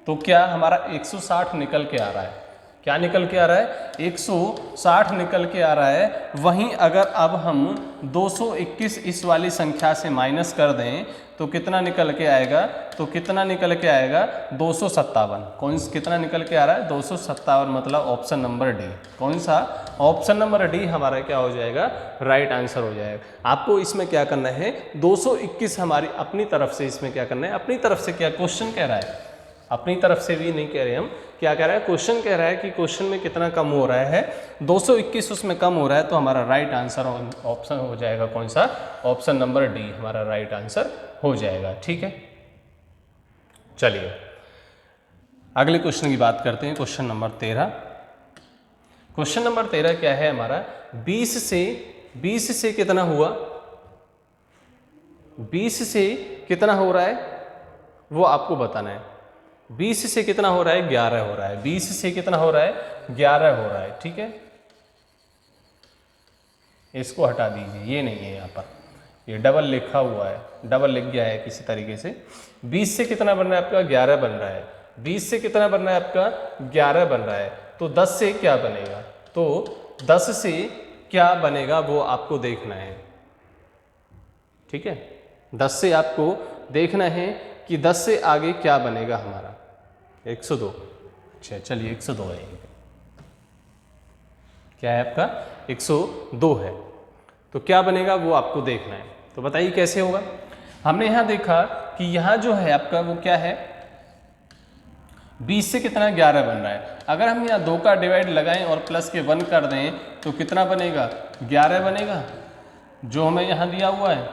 तो क्या हमारा 160 निकल के आ रहा है? क्या निकल के आ रहा है? 160 निकल के आ रहा है। वहीं अगर अब हम 221 इस वाली संख्या से माइनस कर दें तो कितना निकल के आएगा? तो कितना निकल के आएगा? 257। कितना निकल के आ रहा है? 257, मतलब ऑप्शन नंबर डी। कौन सा? ऑप्शन नंबर डी हमारा क्या हो जाएगा? राइट आंसर हो जाएगा। आपको इसमें क्या करना है? 221 हमारी अपनी तरफ से, इसमें क्या करना है? अपनी तरफ से। क्या क्वेश्चन कह रहा है? अपनी तरफ से भी नहीं कह रहे हम, क्या कह रहा है? क्वेश्चन कह रहा है कि क्वेश्चन में कितना कम हो रहा है? 221 उसमें कम हो रहा है, तो हमारा राइट आंसर ऑप्शन हो जाएगा कौन सा? ऑप्शन नंबर डी हमारा राइट आंसर हो जाएगा। ठीक है, चलिए अगले क्वेश्चन की बात करते हैं। Question number 13। क्वेश्चन नंबर 13 क्या है हमारा? 20 से कितना हुआ? 20 से कितना हो रहा है वो आपको बताना है। 20 से कितना हो रहा है? 11 हो रहा है। 20 से कितना हो रहा है? 11 हो रहा है। ठीक है, इसको हटा दीजिए, ये नहीं है यहाँ पर, ये डबल लिखा हुआ है, डबल लिख गया है किसी तरीके से। 20 से कितना बन रहा है आपका? 11 बन रहा है। 20 से कितना बन रहा है आपका? 11 बन रहा है। तो 10 से क्या बनेगा? तो 10 से क्या बनेगा वो आपको देखना है। ठीक है, 10 से आपको देखना है कि 10 से आगे क्या बनेगा हमारा? 102। अच्छा चलिए, 102 है। क्या है आपका? 102 है। तो क्या बनेगा वो आपको देखना है। तो बताइए कैसे होगा? हमने यहाँ देखा कि यहाँ जो है आपका वो क्या है? 20 से कितना? 11 बन रहा है। अगर हम यहाँ 2 का डिवाइड लगाएं और प्लस के 1 कर दें तो कितना बनेगा? 11 बनेगा, जो हमें यहाँ दिया हुआ है।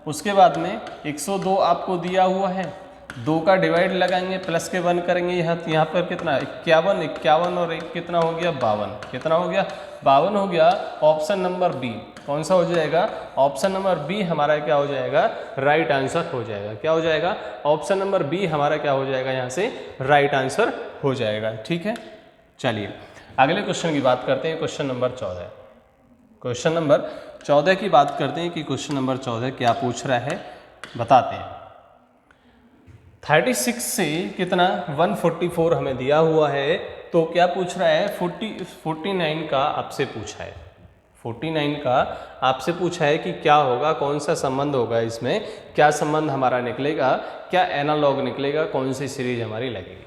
उसके बाद में 102 आपको दिया हुआ है, 2 का डिवाइड लगाएंगे, प्लस के 1 करेंगे, यहाँ पर कितना? 51 और 1 कितना हो गया? 52। कितना हो गया? 52 हो गया। ऑप्शन नंबर बी कौन सा हो जाएगा? ऑप्शन नंबर बी हमारा क्या हो जाएगा? राइट आंसर हो जाएगा। क्या हो जाएगा? ऑप्शन नंबर बी हमारा क्या हो जाएगा? यहाँ से राइट आंसर हो जाएगा। ठीक है, चलिए अगले क्वेश्चन की बात करते हैं। Question number 14। क्वेश्चन नंबर 14 की बात करते हैं कि क्वेश्चन नंबर 14 क्या पूछ रहा है, बताते हैं। 36 से कितना? 144 हमें दिया हुआ है, तो क्या पूछ रहा है? 49 का आपसे पूछा है। 49 का आपसे पूछा है कि क्या होगा, कौन सा संबंध होगा इसमें, क्या संबंध हमारा निकलेगा, क्या एनालॉग निकलेगा, कौन सी सीरीज हमारी लगेगी।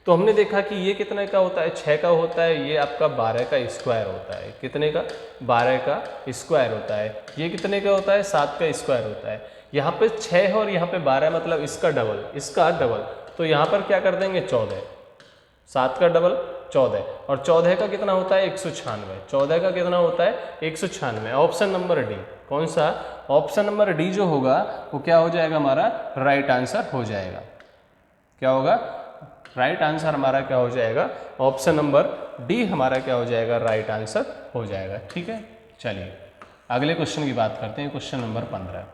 तो हमने देखा कि ये कितने का होता है? 6 का होता है। ये आपका 12 का स्क्वायर होता है। कितने का? 12 का स्क्वायर होता है। ये कितने का होता है? 7 का स्क्वायर होता है। यहाँ पे 6 है और यहाँ पे 12, मतलब इसका डबल, इसका डबल। तो यहाँ पर क्या कर देंगे? 14। 7 का डबल 14, और 14 का कितना होता है? 196। 14 का कितना होता है? 196। ऑप्शन नंबर डी कौन सा? ऑप्शन नंबर डी जो होगा वो क्या हो जाएगा? हमारा राइट आंसर हो जाएगा। क्या होगा? राइट आंसर हमारा क्या हो जाएगा? ऑप्शन नंबर डी हमारा क्या हो जाएगा? राइट आंसर हो जाएगा। ठीक है, चलिए अगले क्वेश्चन की बात करते हैं। क्वेश्चन नंबर 15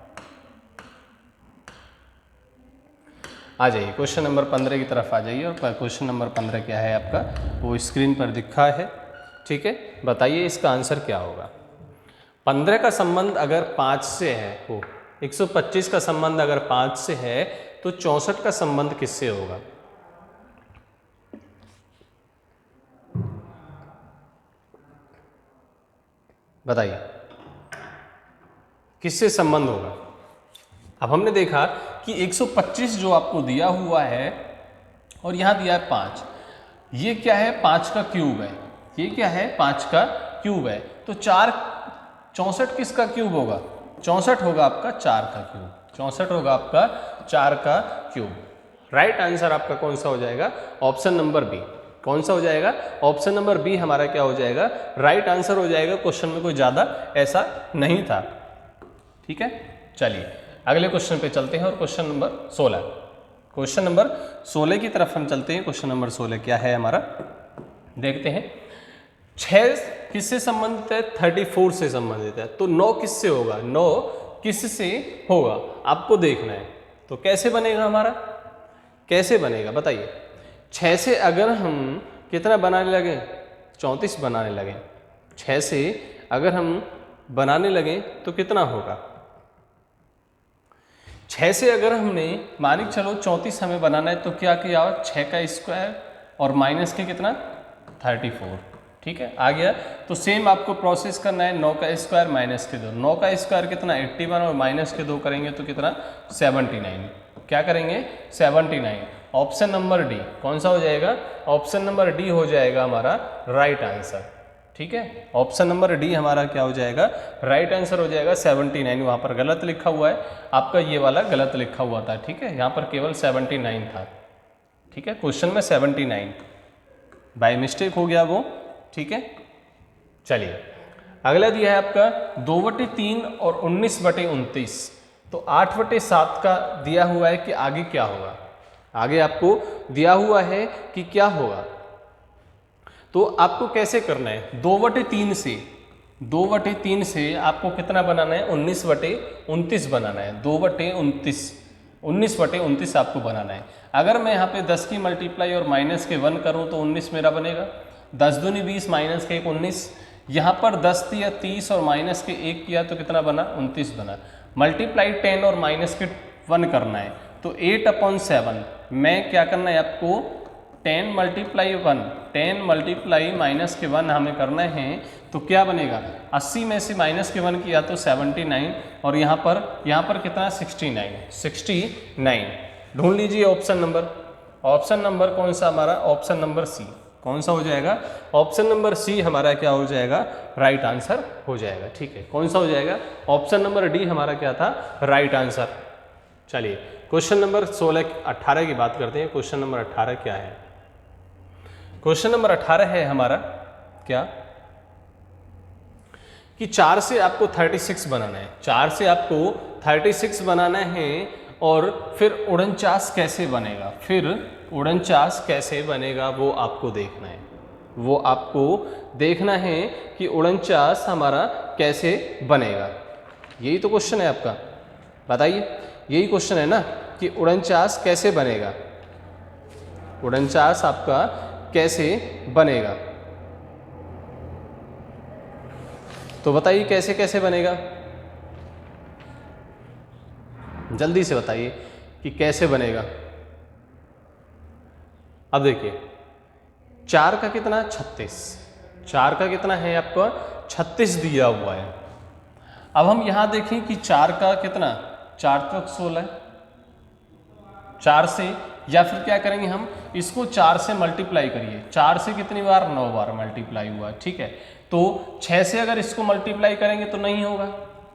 आ जाइए। क्वेश्चन नंबर 15 की तरफ आ जाइए, और क्वेश्चन नंबर 15 क्या है आपका वो स्क्रीन पर दिखा है। ठीक है, बताइए इसका आंसर क्या होगा। 15 का संबंध अगर 5 से है, 125 का संबंध अगर 5 से है, तो 64 का संबंध किससे होगा? बताइए किससे संबंध होगा। अब हमने देखा कि 125 जो आपको दिया हुआ है और यहाँ दिया है 5, ये क्या है? 5 का क्यूब है। ये क्या है? 5 का क्यूब है। तो 64 किसका क्यूब होगा? 64 होगा आपका 4 का क्यूब। 64 होगा आपका 4 का क्यूब। राइट आंसर आपका कौन सा हो जाएगा? Option number B. कौन सा हो जाएगा? ऑप्शन नंबर बी हमारा क्या हो जाएगा? राइट आंसर हो जाएगा। क्वेश्चन में कोई ज़्यादा ऐसा नहीं था। ठीक है, चलिए अगले क्वेश्चन पे चलते हैं और क्वेश्चन नंबर 16, क्वेश्चन नंबर 16 की तरफ हम चलते हैं। क्वेश्चन नंबर 16 क्या है हमारा, देखते हैं। 6 किससे संबंधित है, 34 से संबंधित है, तो 9 किससे होगा, 9 किससे होगा आपको देखना है। तो कैसे बनेगा हमारा, कैसे बनेगा बताइए। 6 से अगर हम कितना बनाने लगे, 34 बनाने लगे, 6 से अगर हम बनाने लगे तो कितना होगा। 6 से अगर हमने मानिक चलो 34 हमें बनाना है, तो क्या किया, 6 का स्क्वायर और माइनस के कितना 34, ठीक है आ गया। तो सेम आपको प्रोसेस करना है, 9 का स्क्वायर माइनस के 2, 9 का स्क्वायर कितना 81 और माइनस के 2 करेंगे तो कितना 79, क्या करेंगे 79। ऑप्शन नंबर डी कौन सा हो जाएगा, ऑप्शन नंबर डी हो जाएगा हमारा राइट आंसर, ठीक है। ऑप्शन नंबर डी हमारा क्या हो जाएगा, राइट आंसर हो जाएगा 79। वहाँ पर गलत लिखा हुआ है, आपका ये वाला गलत लिखा हुआ था, ठीक है, यहाँ पर केवल 79 था, ठीक है, क्वेश्चन में 79 बाय मिस्टेक हो गया वो, ठीक है। चलिए अगला दिया है आपका 2/3 और 19/29, तो 8/7 का दिया हुआ है कि आगे क्या होगा, आगे आपको दिया हुआ है कि क्या होगा। तो आपको कैसे करना है, 2/3 से आपको कितना बनाना है, 19/29 बनाना है, 2/29, 19/29 आपको बनाना है। अगर मैं यहाँ पे 10 की मल्टीप्लाई और माइनस के 1 करूँ तो 19 मेरा बनेगा, 10 दूनी 20 माइनस के 1 19, यहाँ पर 10 दिया 30 और माइनस के 1 किया तो कितना बना 29 बना। मल्टीप्लाई 10 और माइनस के 1 करना है, तो 8/7 में क्या करना है आपको, 10 मल्टीप्लाई 1, 10 मल्टीप्लाई माइनस के 1 हमें करना है, तो क्या बनेगा 80 में से माइनस के 1 किया तो 79 और यहाँ पर कितना 69 ढूंढ लीजिए ऑप्शन नंबर। ऑप्शन नंबर कौन सा हमारा, ऑप्शन नंबर सी, कौन सा हो जाएगा, ऑप्शन नंबर सी हमारा क्या हो जाएगा, राइट आंसर हो जाएगा, ठीक है। कौन सा हो जाएगा, ऑप्शन नंबर डी हमारा क्या था, राइट आंसर। चलिए क्वेश्चन नंबर 18 की बात करते हैं। क्वेश्चन नंबर 18 क्या है, क्वेश्चन नंबर 18 है हमारा क्या, कि 4 से आपको 36 बनाना है, 4 से आपको 36 बनाना है और फिर 49 कैसे बनेगा, फिर 49 कैसे बनेगा वो आपको देखना है, वो आपको देखना है कि 49 हमारा कैसे बनेगा। यही तो क्वेश्चन है आपका, बताइए, यही क्वेश्चन है ना कि 49 कैसे बनेगा, 49 आपका कैसे बनेगा, तो बताइए कैसे कैसे बनेगा, जल्दी से बताइए कि कैसे बनेगा। अब देखिए 4 का कितना 36, 4 का कितना है आपका 36 दिया हुआ है। अब हम यहां देखें कि 4 का कितना 4 तक 16, 4 से, या फिर क्या करेंगे हम इसको 4 से मल्टीप्लाई करिए, 4 से कितनी बार 9 बार मल्टीप्लाई हुआ, ठीक है। तो 6 से अगर इसको मल्टीप्लाई करेंगे तो नहीं होगा,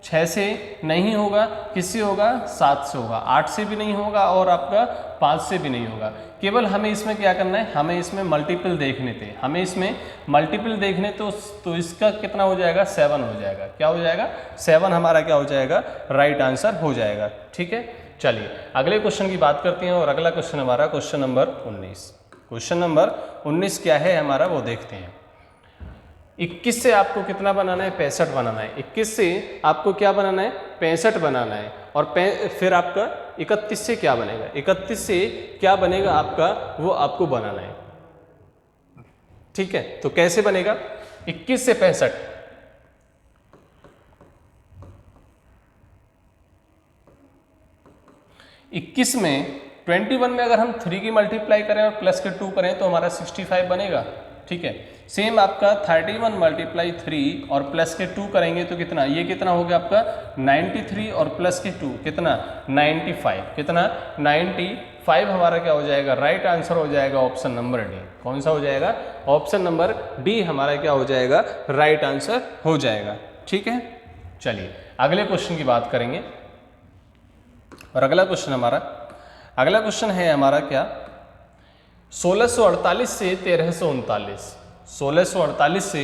6 से नहीं होगा, किससे होगा 7 से होगा, 8 से भी नहीं होगा और आपका 5 से भी नहीं होगा। केवल हमें इसमें क्या करना है, हमें इसमें मल्टीपल देखने थे, हमें इसमें मल्टीपल देखने तो इसका कितना हो जाएगा 7 हो जाएगा, क्या हो जाएगा 7 हमारा क्या हो जाएगा, राइट आंसर हो जाएगा, ठीक है। चलिए अगले क्वेश्चन की बात करते हैं और अगला क्वेश्चन हमारा क्वेश्चन नंबर 19। क्वेश्चन नंबर 19 क्या है हमारा वो देखते हैं। 21 से आपको कितना बनाना है 65 बनाना है, 21 से आपको क्या बनाना है 65 बनाना है, और फिर आपका 31 से क्या बनेगा, 31 से क्या बनेगा आपका वो आपको बनाना है, ठीक है। तो कैसे बनेगा 21 से 65, 21 में 21 में अगर हम 3 की मल्टीप्लाई करें और प्लस के 2 करें तो हमारा 65 बनेगा, ठीक है। सेम आपका 31 मल्टीप्लाई 3 और प्लस के 2 करेंगे तो कितना, ये कितना हो गया आपका 93 और प्लस के 2 कितना 95, कितना 95 हमारा क्या हो जाएगा, राइट आंसर हो जाएगा ऑप्शन नंबर डी। कौन सा हो जाएगा, ऑप्शन नंबर डी हमारा क्या हो जाएगा, राइट आंसर हो जाएगा, ठीक है। चलिए अगले क्वेश्चन की बात करेंगे और अगला क्वेश्चन है हमारा क्या, 1648 से 1339, 1648 से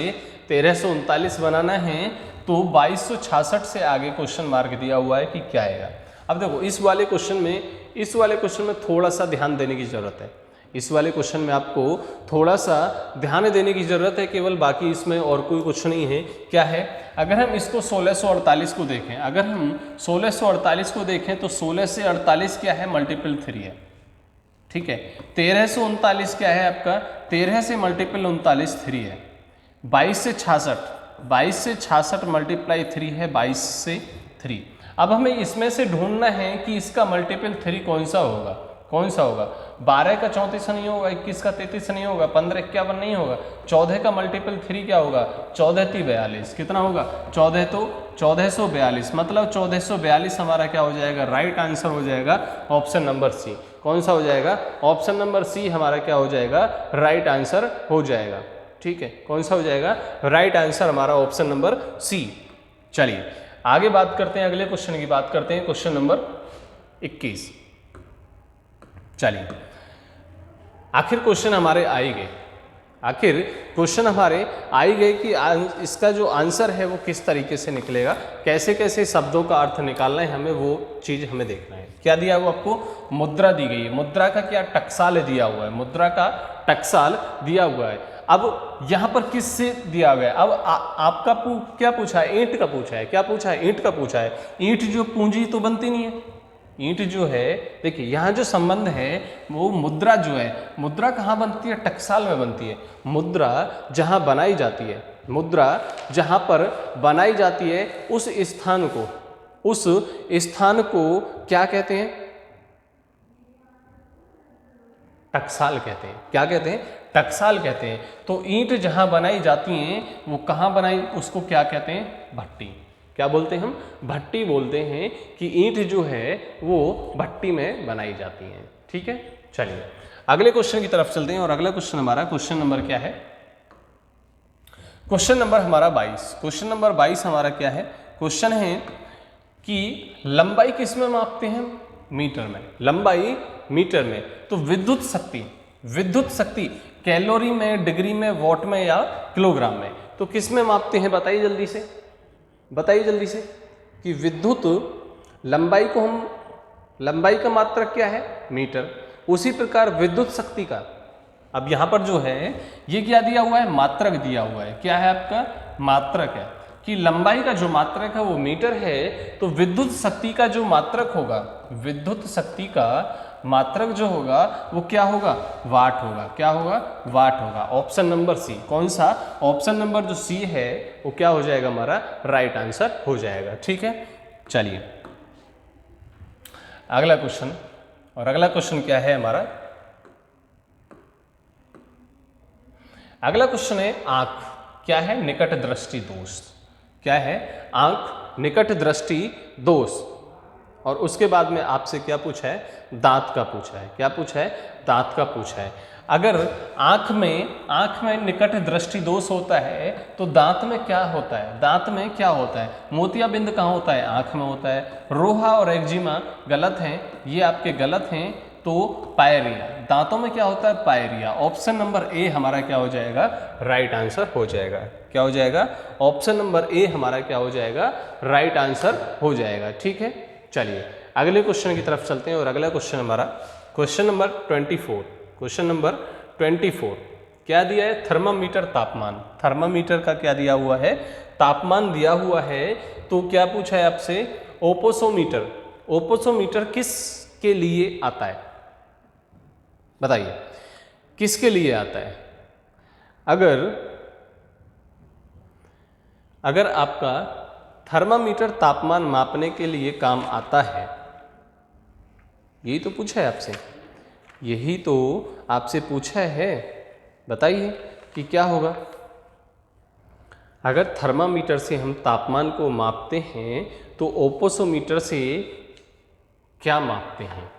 1339 बनाना है, तो 2266 से आगे क्वेश्चन मार्क दिया हुआ है कि क्या आएगा। अब देखो इस वाले क्वेश्चन में थोड़ा सा ध्यान देने की ज़रूरत है। इस वाले क्वेश्चन में आपको थोड़ा सा ध्यान देने की ज़रूरत है केवल, बाकी इसमें और कोई कुछ नहीं है। क्या है, अगर हम इसको 1648 को देखें, अगर हम 1648 को देखें तो 16 से 48 क्या है, मल्टीपल 3 है। ठीक है, 13 से 39 क्या है आपका, 13 से मल्टीपल 39 3 है। 22 से 66 मल्टीप्लाई 3 है 22 से 3। अब हमें इसमें से ढूंढना है कि इसका मल्टीपल 3 कौन सा होगा, 12 का 34 नहीं होगा, 21 का 33 नहीं होगा, 15 51 नहीं होगा, 14 का मल्टीपल 3 क्या होगा, 14 3 42, कितना होगा 14 तो 1442, मतलब 1442 हमारा क्या हो जाएगा, राइट आंसर हो जाएगा ऑप्शन नंबर सी। कौन सा हो जाएगा, ऑप्शन नंबर सी हमारा क्या हो जाएगा, राइट आंसर हो जाएगा। ठीक है, कौन सा हो जाएगा, राइट आंसर हमारा ऑप्शन नंबर सी। चलिए आगे बात करते हैं, अगले क्वेश्चन की बात करते हैं, क्वेश्चन नंबर 21। चलिए आखिर क्वेश्चन हमारे आई गए कि इसका जो आंसर है वो किस तरीके से निकलेगा, कैसे कैसे शब्दों का अर्थ निकालना है, हमें वो चीज हमें देखना है। क्या दिया हुआ आपको, मुद्रा दी गई है, मुद्रा का क्या टकसाल दिया हुआ है, मुद्रा का टकसाल दिया हुआ है। अब यहाँ पर किससे दिया हुआ है, अब आपका क्या पूछा है, ईंट का पूछा है, क्या पूछा है, ईंट का पूछा है। ईंट जो पूंजी तो बनती नहीं है, ईंट जो है, देखिए यहाँ जो संबंध है वो मुद्रा जो है, मुद्रा कहाँ बनती है, टकसाल में बनती है। मुद्रा जहाँ बनाई जाती है, मुद्रा जहाँ पर बनाई जाती है उस स्थान को क्या कहते हैं, टकसाल कहते हैं। क्या कहते हैं, टकसाल कहते हैं। तो ईंट जहाँ बनाई जाती हैं वो कहाँ बनाई, उसको क्या कहते हैं, भट्टी। क्या बोलते हैं हम, भट्टी बोलते हैं कि ईंट जो है वो भट्टी में बनाई जाती है। ठीक है, चलिए अगले क्वेश्चन की तरफ चलते हैं, और अगला क्वेश्चन हमारा क्वेश्चन नंबर क्या है, क्वेश्चन नंबर हमारा 22। क्वेश्चन नंबर 22 हमारा क्या है, क्वेश्चन है कि लंबाई किस में मापते हैं, मीटर में, लंबाई मीटर में। तो विद्युत शक्ति कैलोरी में, डिग्री में, वॉट में या किलोग्राम में, तो किस में मापते हैं, बताइए जल्दी से कि विद्युत लंबाई को हम, लंबाई का मात्रक क्या है, मीटर। उसी प्रकार विद्युत शक्ति का, अब यहां पर जो है ये क्या दिया हुआ है, मात्रक दिया हुआ है। क्या है आपका, मात्रक है कि लंबाई का जो मात्रक है वो मीटर है। तो विद्युत शक्ति का जो मात्रक होगा, विद्युत शक्ति का मात्रक जो होगा वो क्या होगा, वाट होगा। क्या होगा, वाट होगा। ऑप्शन नंबर सी, कौन सा, ऑप्शन नंबर जो सी है वो क्या हो जाएगा, हमारा राइट आंसर हो जाएगा। ठीक है, चलिए अगला क्वेश्चन, और अगला क्वेश्चन क्या है हमारा, अगला क्वेश्चन है आंख। क्या है, निकट दृष्टि दोष। क्या है, आंख, निकट दृष्टि दोष। और उसके बाद में आपसे क्या पूछा है, दांत का पूछा है। क्या पूछा है, दांत का पूछा है। अगर आंख में निकट दृष्टि दोष होता है तो दांत में क्या होता है, दांत में क्या होता है, मोतियाबिंद कहाँ होता है, आंख में होता है। रोहा और एक्जिमा गलत हैं, ये आपके गलत हैं। तो पायरिया, दांतों में क्या होता है, पायरिया। ऑप्शन नंबर ए हमारा क्या हो जाएगा, राइट आंसर हो जाएगा। क्या हो जाएगा, ऑप्शन नंबर ए हमारा क्या हो जाएगा, राइट आंसर हो जाएगा। ठीक है, चलिए अगले क्वेश्चन की तरफ चलते हैं, और अगला क्वेश्चन हमारा क्वेश्चन नंबर 24। क्वेश्चन नंबर 24 क्या दिया है, थर्मामीटर तापमान। थर्मामीटर का क्या दिया हुआ है, तापमान दिया हुआ है। तो क्या पूछा है आपसे, ओपोसोमीटर। ओपोसोमीटर किस के लिए आता है, बताइए किसके लिए आता है। अगर आपका थर्मामीटर तापमान मापने के लिए काम आता है, यही तो पूछा है आपसे, यही तो आपसे पूछा है। बताइए कि क्या होगा। अगर थर्मामीटर से हम तापमान को मापते हैं तो ओपोसोमीटर से क्या मापते हैं,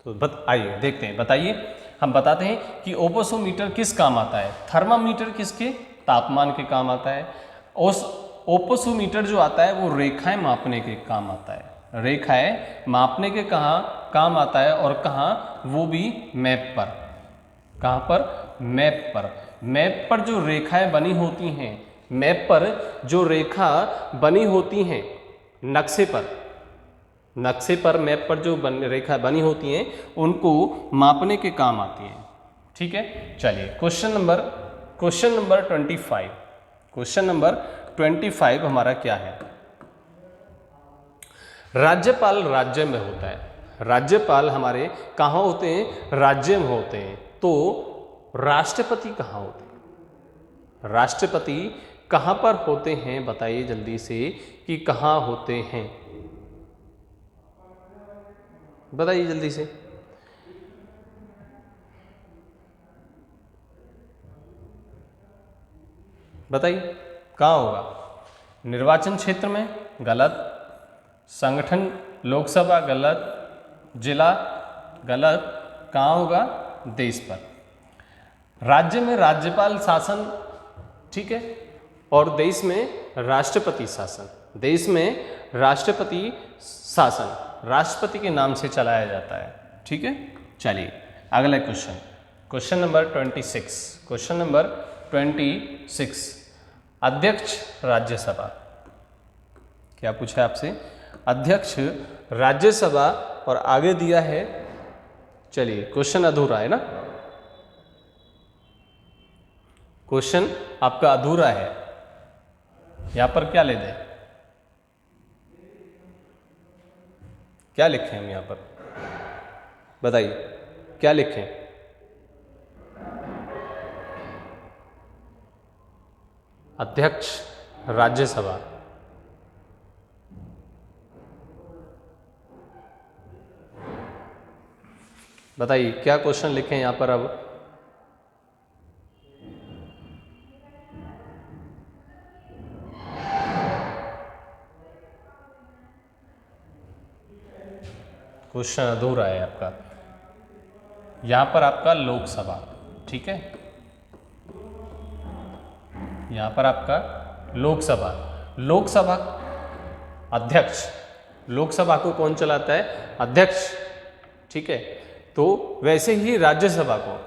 तो आइए देखते हैं। बताइए, हम बताते हैं कि ओपोसोमीटर किस काम आता है। थर्मामीटर किसके, तापमान के काम आता है। उस ओपोसोमीटर जो आता है वो रेखाएं मापने के काम आता है। रेखाएं मापने के कहाँ काम आता है, और कहाँ, वो भी मैप पर। कहाँ पर, मैप पर। मैप पर जो रेखाएं बनी होती हैं, मैप पर जो रेखा बनी होती हैं, नक्शे पर, नक्शे पर, मैप पर जो रेखा बनी होती हैं उनको मापने के काम आती हैं। ठीक है, चलिए क्वेश्चन नंबर 25। क्वेश्चन नंबर 25 हमारा क्या है? राज्यपाल राज्य में होता है। राज्यपाल हमारे कहाँ होते हैं? राज्य में होते हैं। तो राष्ट्रपति कहाँ होते हैं? राष्ट्रपति कहाँ पर होते हैं? बताइए जल्दी से कि कहाँ होते हैं, बताइए जल्दी से। बताइए कहाँ होगा? निर्वाचन क्षेत्र में? गलत। संगठन लोकसभा? गलत। जिला? गलत। कहाँ होगा? देश पर। राज्य में राज्यपाल शासन, ठीक है, और देश में राष्ट्रपति शासन। देश में राष्ट्रपति शासन राष्ट्रपति के नाम से चलाया जाता है। ठीक है, चलिए अगला question, question number 26। Question number 26, अध्यक्ष राज्यसभा। क्या पूछा है आपसे? अध्यक्ष राज्यसभा, और आगे दिया है, चलिए क्वेश्चन अधूरा है ना, क्वेश्चन आपका अधूरा है। यहां पर क्या ले दें, क्या लिखें हम यहां पर? बताइए क्या लिखें? अध्यक्ष राज्यसभा। बताइए क्या क्वेश्चन लिखें यहां पर? अब क्वेश्चन अधूरा है आपका। यहां पर आपका लोकसभा, ठीक है, यहां पर आपका लोकसभा। लोकसभा अध्यक्ष, लोकसभा को कौन चलाता है? अध्यक्ष, ठीक है। तो वैसे ही राज्यसभा को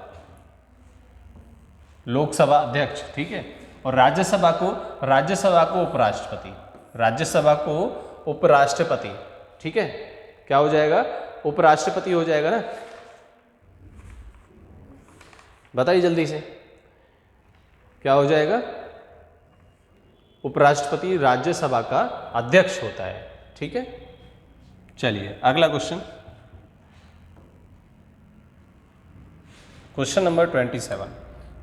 लोकसभा अध्यक्ष, ठीक है, और राज्यसभा को उपराष्ट्रपति, राज्यसभा को उपराष्ट्रपति, ठीक है। क्या हो जाएगा? उपराष्ट्रपति हो जाएगा ना। बताइए जल्दी से क्या हो जाएगा? उपराष्ट्रपति राज्यसभा का अध्यक्ष होता है, ठीक है। चलिए अगला question, question number 27।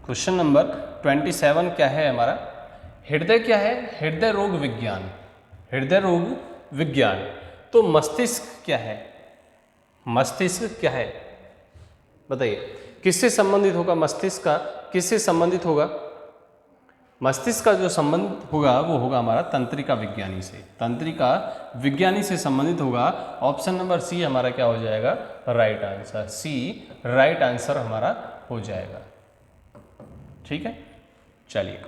Question number 27 क्या है हमारा? हृदय क्या है? हृदय रोग विज्ञान। हृदय रोग विज्ञान। तो मस्तिष्क क्या है? मस्तिष्क क्या है? बताइए किससे संबंधित होगा? मस्तिष्क का किससे संबंधित होगा? मस्तिष्क का जो संबंध होगा वो होगा हमारा तंत्रिका विज्ञानी से। तंत्रिका विज्ञानी से संबंधित होगा। ऑप्शन नंबर सी हमारा क्या हो जाएगा? Right answer. C right answer हमारा हो जाएगा, ठीक है। चलिए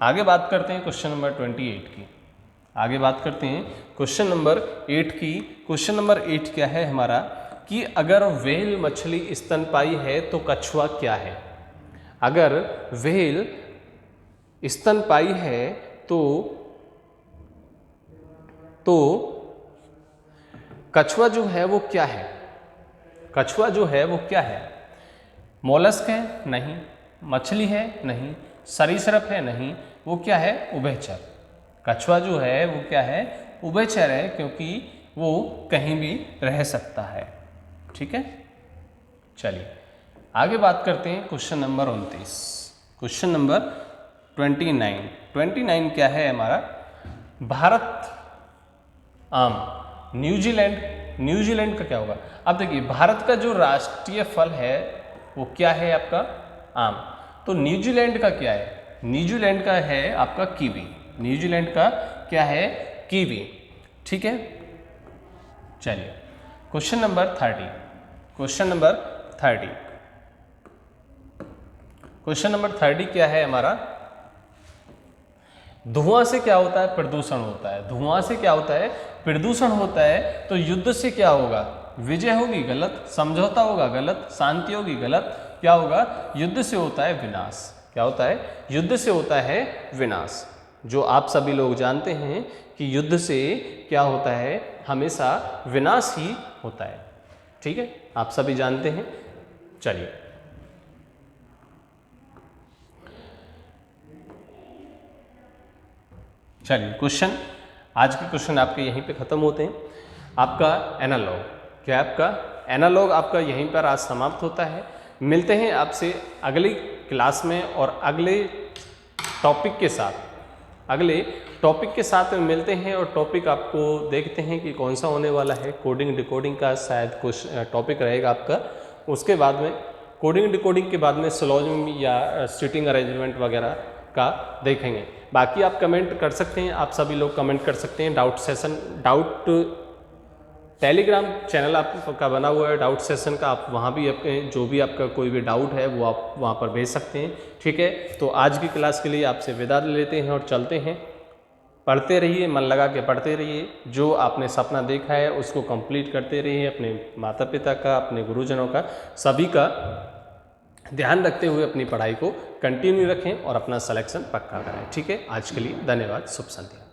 आगे बात करते हैं क्वेश्चन नंबर 28 की। आगे बात करते हैं क्वेश्चन नंबर 8 की। क्वेश्चन नंबर 8 क्या है हमारा? कि अगर व्हेल मछली स्तनपायी है तो कछुआ क्या है? अगर व्हेल स्तनपायी है तो कछुआ जो है वो क्या है? कछुआ जो है वो क्या है? मोलस्क है? नहीं। मछली है? नहीं। सरीसृप है? नहीं। वो क्या है? उभयचर। कछुआ जो है वो क्या है? उभयचर है, क्योंकि वो कहीं भी रह सकता है, ठीक है। चलिए आगे बात करते हैं क्वेश्चन नंबर 29। क्वेश्चन नंबर 29 क्या है हमारा? भारत आम, न्यूजीलैंड का क्या होगा? अब देखिए भारत का जो राष्ट्रीय फल है वो क्या है आपका? आम। तो न्यूजीलैंड का क्या है? न्यूजीलैंड का है आपका कीवी। न्यूजीलैंड का क्या है? कीवी, ठीक है। चलिए question number 30। Question number 30। Question number 30 क्या है हमारा? धुआं से क्या होता है? प्रदूषण होता है। धुआं से क्या होता है? प्रदूषण होता है। तो युद्ध से क्या होगा? विजय होगी? गलत। समझौता होगा? गलत। शांति होगी? गलत। क्या होगा? युद्ध से होता है विनाश। क्या होता है? युद्ध से होता है विनाश। जो आप सभी लोग जानते हैं कि युद्ध से क्या होता है? हमेशा विनाश ही होता है। ठीक है, आप सभी जानते हैं। चलिए क्वेश्चन, आज के क्वेश्चन आपके यहीं पे ख़त्म होते हैं। आपका एनालॉग, क्या आपका एनालॉग आपका यहीं पर आज समाप्त होता है। मिलते हैं आपसे अगली क्लास में और अगले टॉपिक के साथ में मिलते हैं, और टॉपिक आपको देखते हैं कि कौन सा होने वाला है। कोडिंग डिकोडिंग का शायद कुछ टॉपिक रहेगा आपका। उसके बाद में कोडिंग डिकोडिंग के बाद में सिलोजिज्म या सीटिंग अरेंजमेंट वगैरह का देखेंगे। बाकी आप कमेंट कर सकते हैं, आप सभी लोग कमेंट कर सकते हैं। डाउट टेलीग्राम चैनल आपका बना हुआ है डाउट सेशन का, आप वहाँ भी अपने जो भी आपका कोई भी डाउट है वो आप वहाँ पर भेज सकते हैं। ठीक है, तो आज की क्लास के लिए आपसे विदा लेते हैं और चलते हैं। पढ़ते रहिए, मन लगा के पढ़ते रहिए। जो आपने सपना देखा है उसको कंप्लीट करते रहिए। अपने माता पिता का, अपने गुरुजनों का, सभी का ध्यान रखते हुए अपनी पढ़ाई को कंटिन्यू रखें और अपना सिलेक्शन पक्का करें। ठीक है, आज के लिए धन्यवाद। शुभ संध्या।